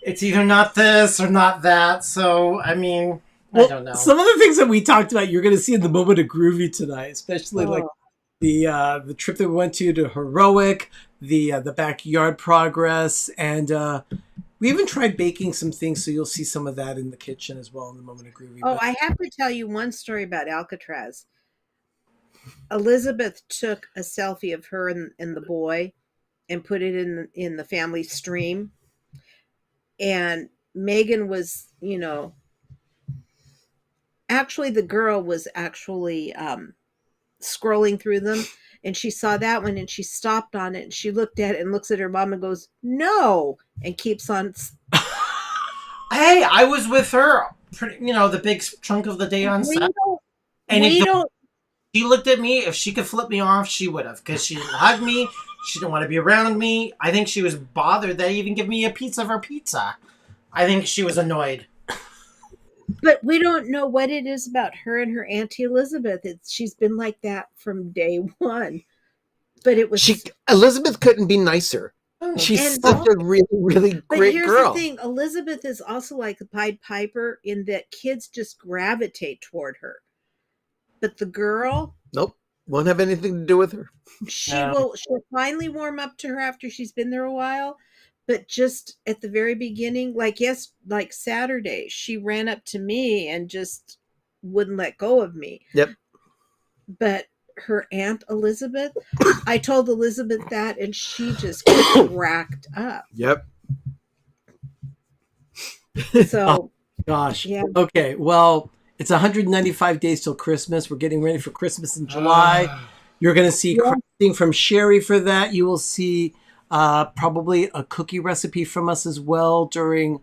C: It's either not this or not that. So I mean, I don't know.
G: Some of the things that we talked about, you're going to see in the moment of Groovy tonight, especially like the trip that we went to Heroic, the backyard progress, and we even tried baking some things. So you'll see some of that in the kitchen as well in the moment of Groovy.
D: Oh, I have to tell you one story about Alcatraz. Elizabeth took a selfie of her and the boy and put it in the family stream. And Megan was, actually the girl was actually scrolling through them, and she saw that one and she stopped on it and she looked at it and looks at her mom and goes, "No," and keeps on.
C: Hey, I was with her, the big chunk of the day on set. And if she looked at me, if she could flip me off, she would have, because she didn't hug me. She didn't want to be around me. I think she was bothered that they even give me a piece of her pizza. I think she was annoyed.
D: But we don't know what it is about her and her Auntie Elizabeth. She's been like that from day one. But it was
F: Elizabeth couldn't be nicer.
C: No,
F: She's
D: And-
F: such a really, really
D: But
F: great
D: here's
F: girl.
D: the thing, Elizabeth is also like the Pied Piper in that kids just gravitate toward her. But the girl,
F: Nope. Won't have anything to do with her.
C: No.
D: she'll finally warm up to her after she's been there a while. But just at the very beginning, like Saturday, she ran up to me and just wouldn't let go of me.
F: Yep.
D: But her Aunt Elizabeth, I told Elizabeth that, and she just cracked up.
F: Yep.
D: So
G: Gosh.
D: Yeah.
G: Okay. Well, it's 195 days till Christmas. We're getting ready for Christmas in July. You're going to see crafting from Sherry for that. You will see probably a cookie recipe from us as well during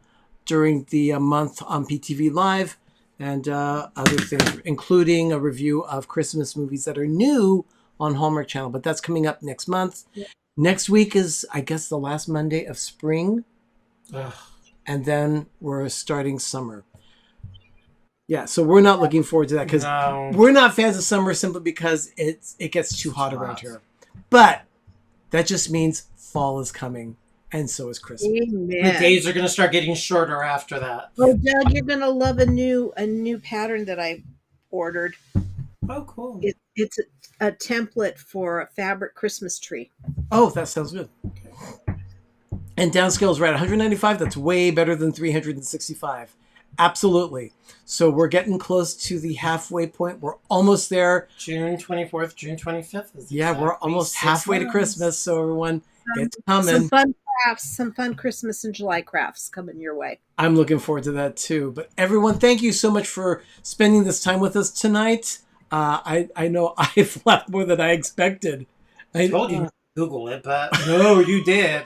G: the month on PTV Live, and other things, including a review of Christmas movies that are new on Hallmark Channel. But that's coming up next month.
D: Yeah.
G: Next week is, I guess, the last Monday of spring.
C: Ugh.
G: And then we're starting summer. Yeah, so we're not looking forward to that because
C: No.
G: we're not fans of summer simply because it gets too hot around
C: hot.
G: here. But that just means fall is coming, and so is Christmas.
C: The
D: amen.
C: days are going to start getting shorter after that.
D: Oh, Doug, you're gonna love a new pattern that I ordered.
C: Oh, cool.
D: It's a template for a fabric Christmas tree.
G: Oh, that sounds good. And downscale is right, 195. That's way better than 365. Absolutely. So we're getting close to the halfway point. We're almost there.
C: June 24th, June 25th. Is
G: Yeah, we're
C: exactly
G: almost
C: 6
G: halfway to
C: months.
G: Christmas. So everyone, get
D: Some
G: coming.
D: fun crafts, some fun Christmas and July crafts coming your way.
G: I'm looking forward to that too. But everyone, thank you so much for spending this time with us tonight. I know I've laughed more than I expected.
C: I told you to Google it, but
G: No, you did.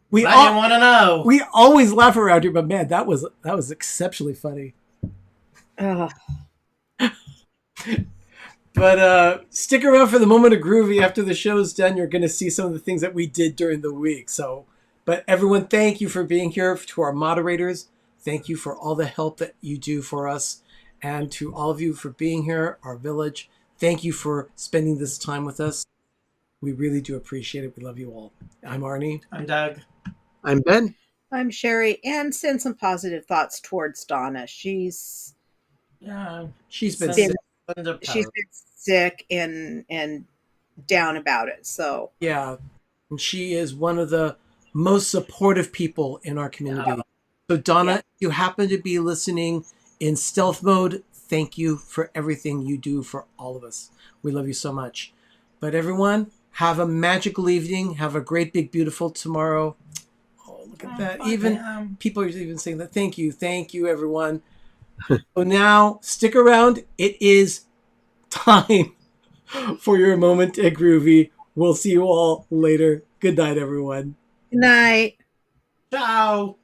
G: We
C: I
G: all,
C: didn't want to know.
G: we always laugh around here, but man, that was exceptionally funny.
D: Oh,
G: But stick around for the moment of groovy. After the show's done, you're going to see some of the things that we did during the week. So, but everyone, thank you for being here. To our moderators, thank you for all the help that you do for us. And to all of you for being here, our village, thank you for spending this time with us. We really do appreciate it. We love you all. I'm Arnie.
C: I'm Doug.
F: I'm Ben.
D: I'm Sherry, and send some positive thoughts towards Donna. She's
C: Yeah.
G: She's been
D: Been-
G: sick.
D: she's been sick and down about it. So
G: Yeah. And she is one of the most supportive people in our community.
C: Yeah.
G: So Donna,
D: Yeah.
G: if you happen to be listening in stealth mode, thank you for everything you do for all of us. We love you so much. But everyone, have a magical evening. Have a great, big, beautiful tomorrow. Oh, look at that. Even people are even saying that. Thank you, everyone. So now, stick around. It is time for your moment at Groovy. We'll see you all later. Good night, everyone.
D: good night.
C: Ciao.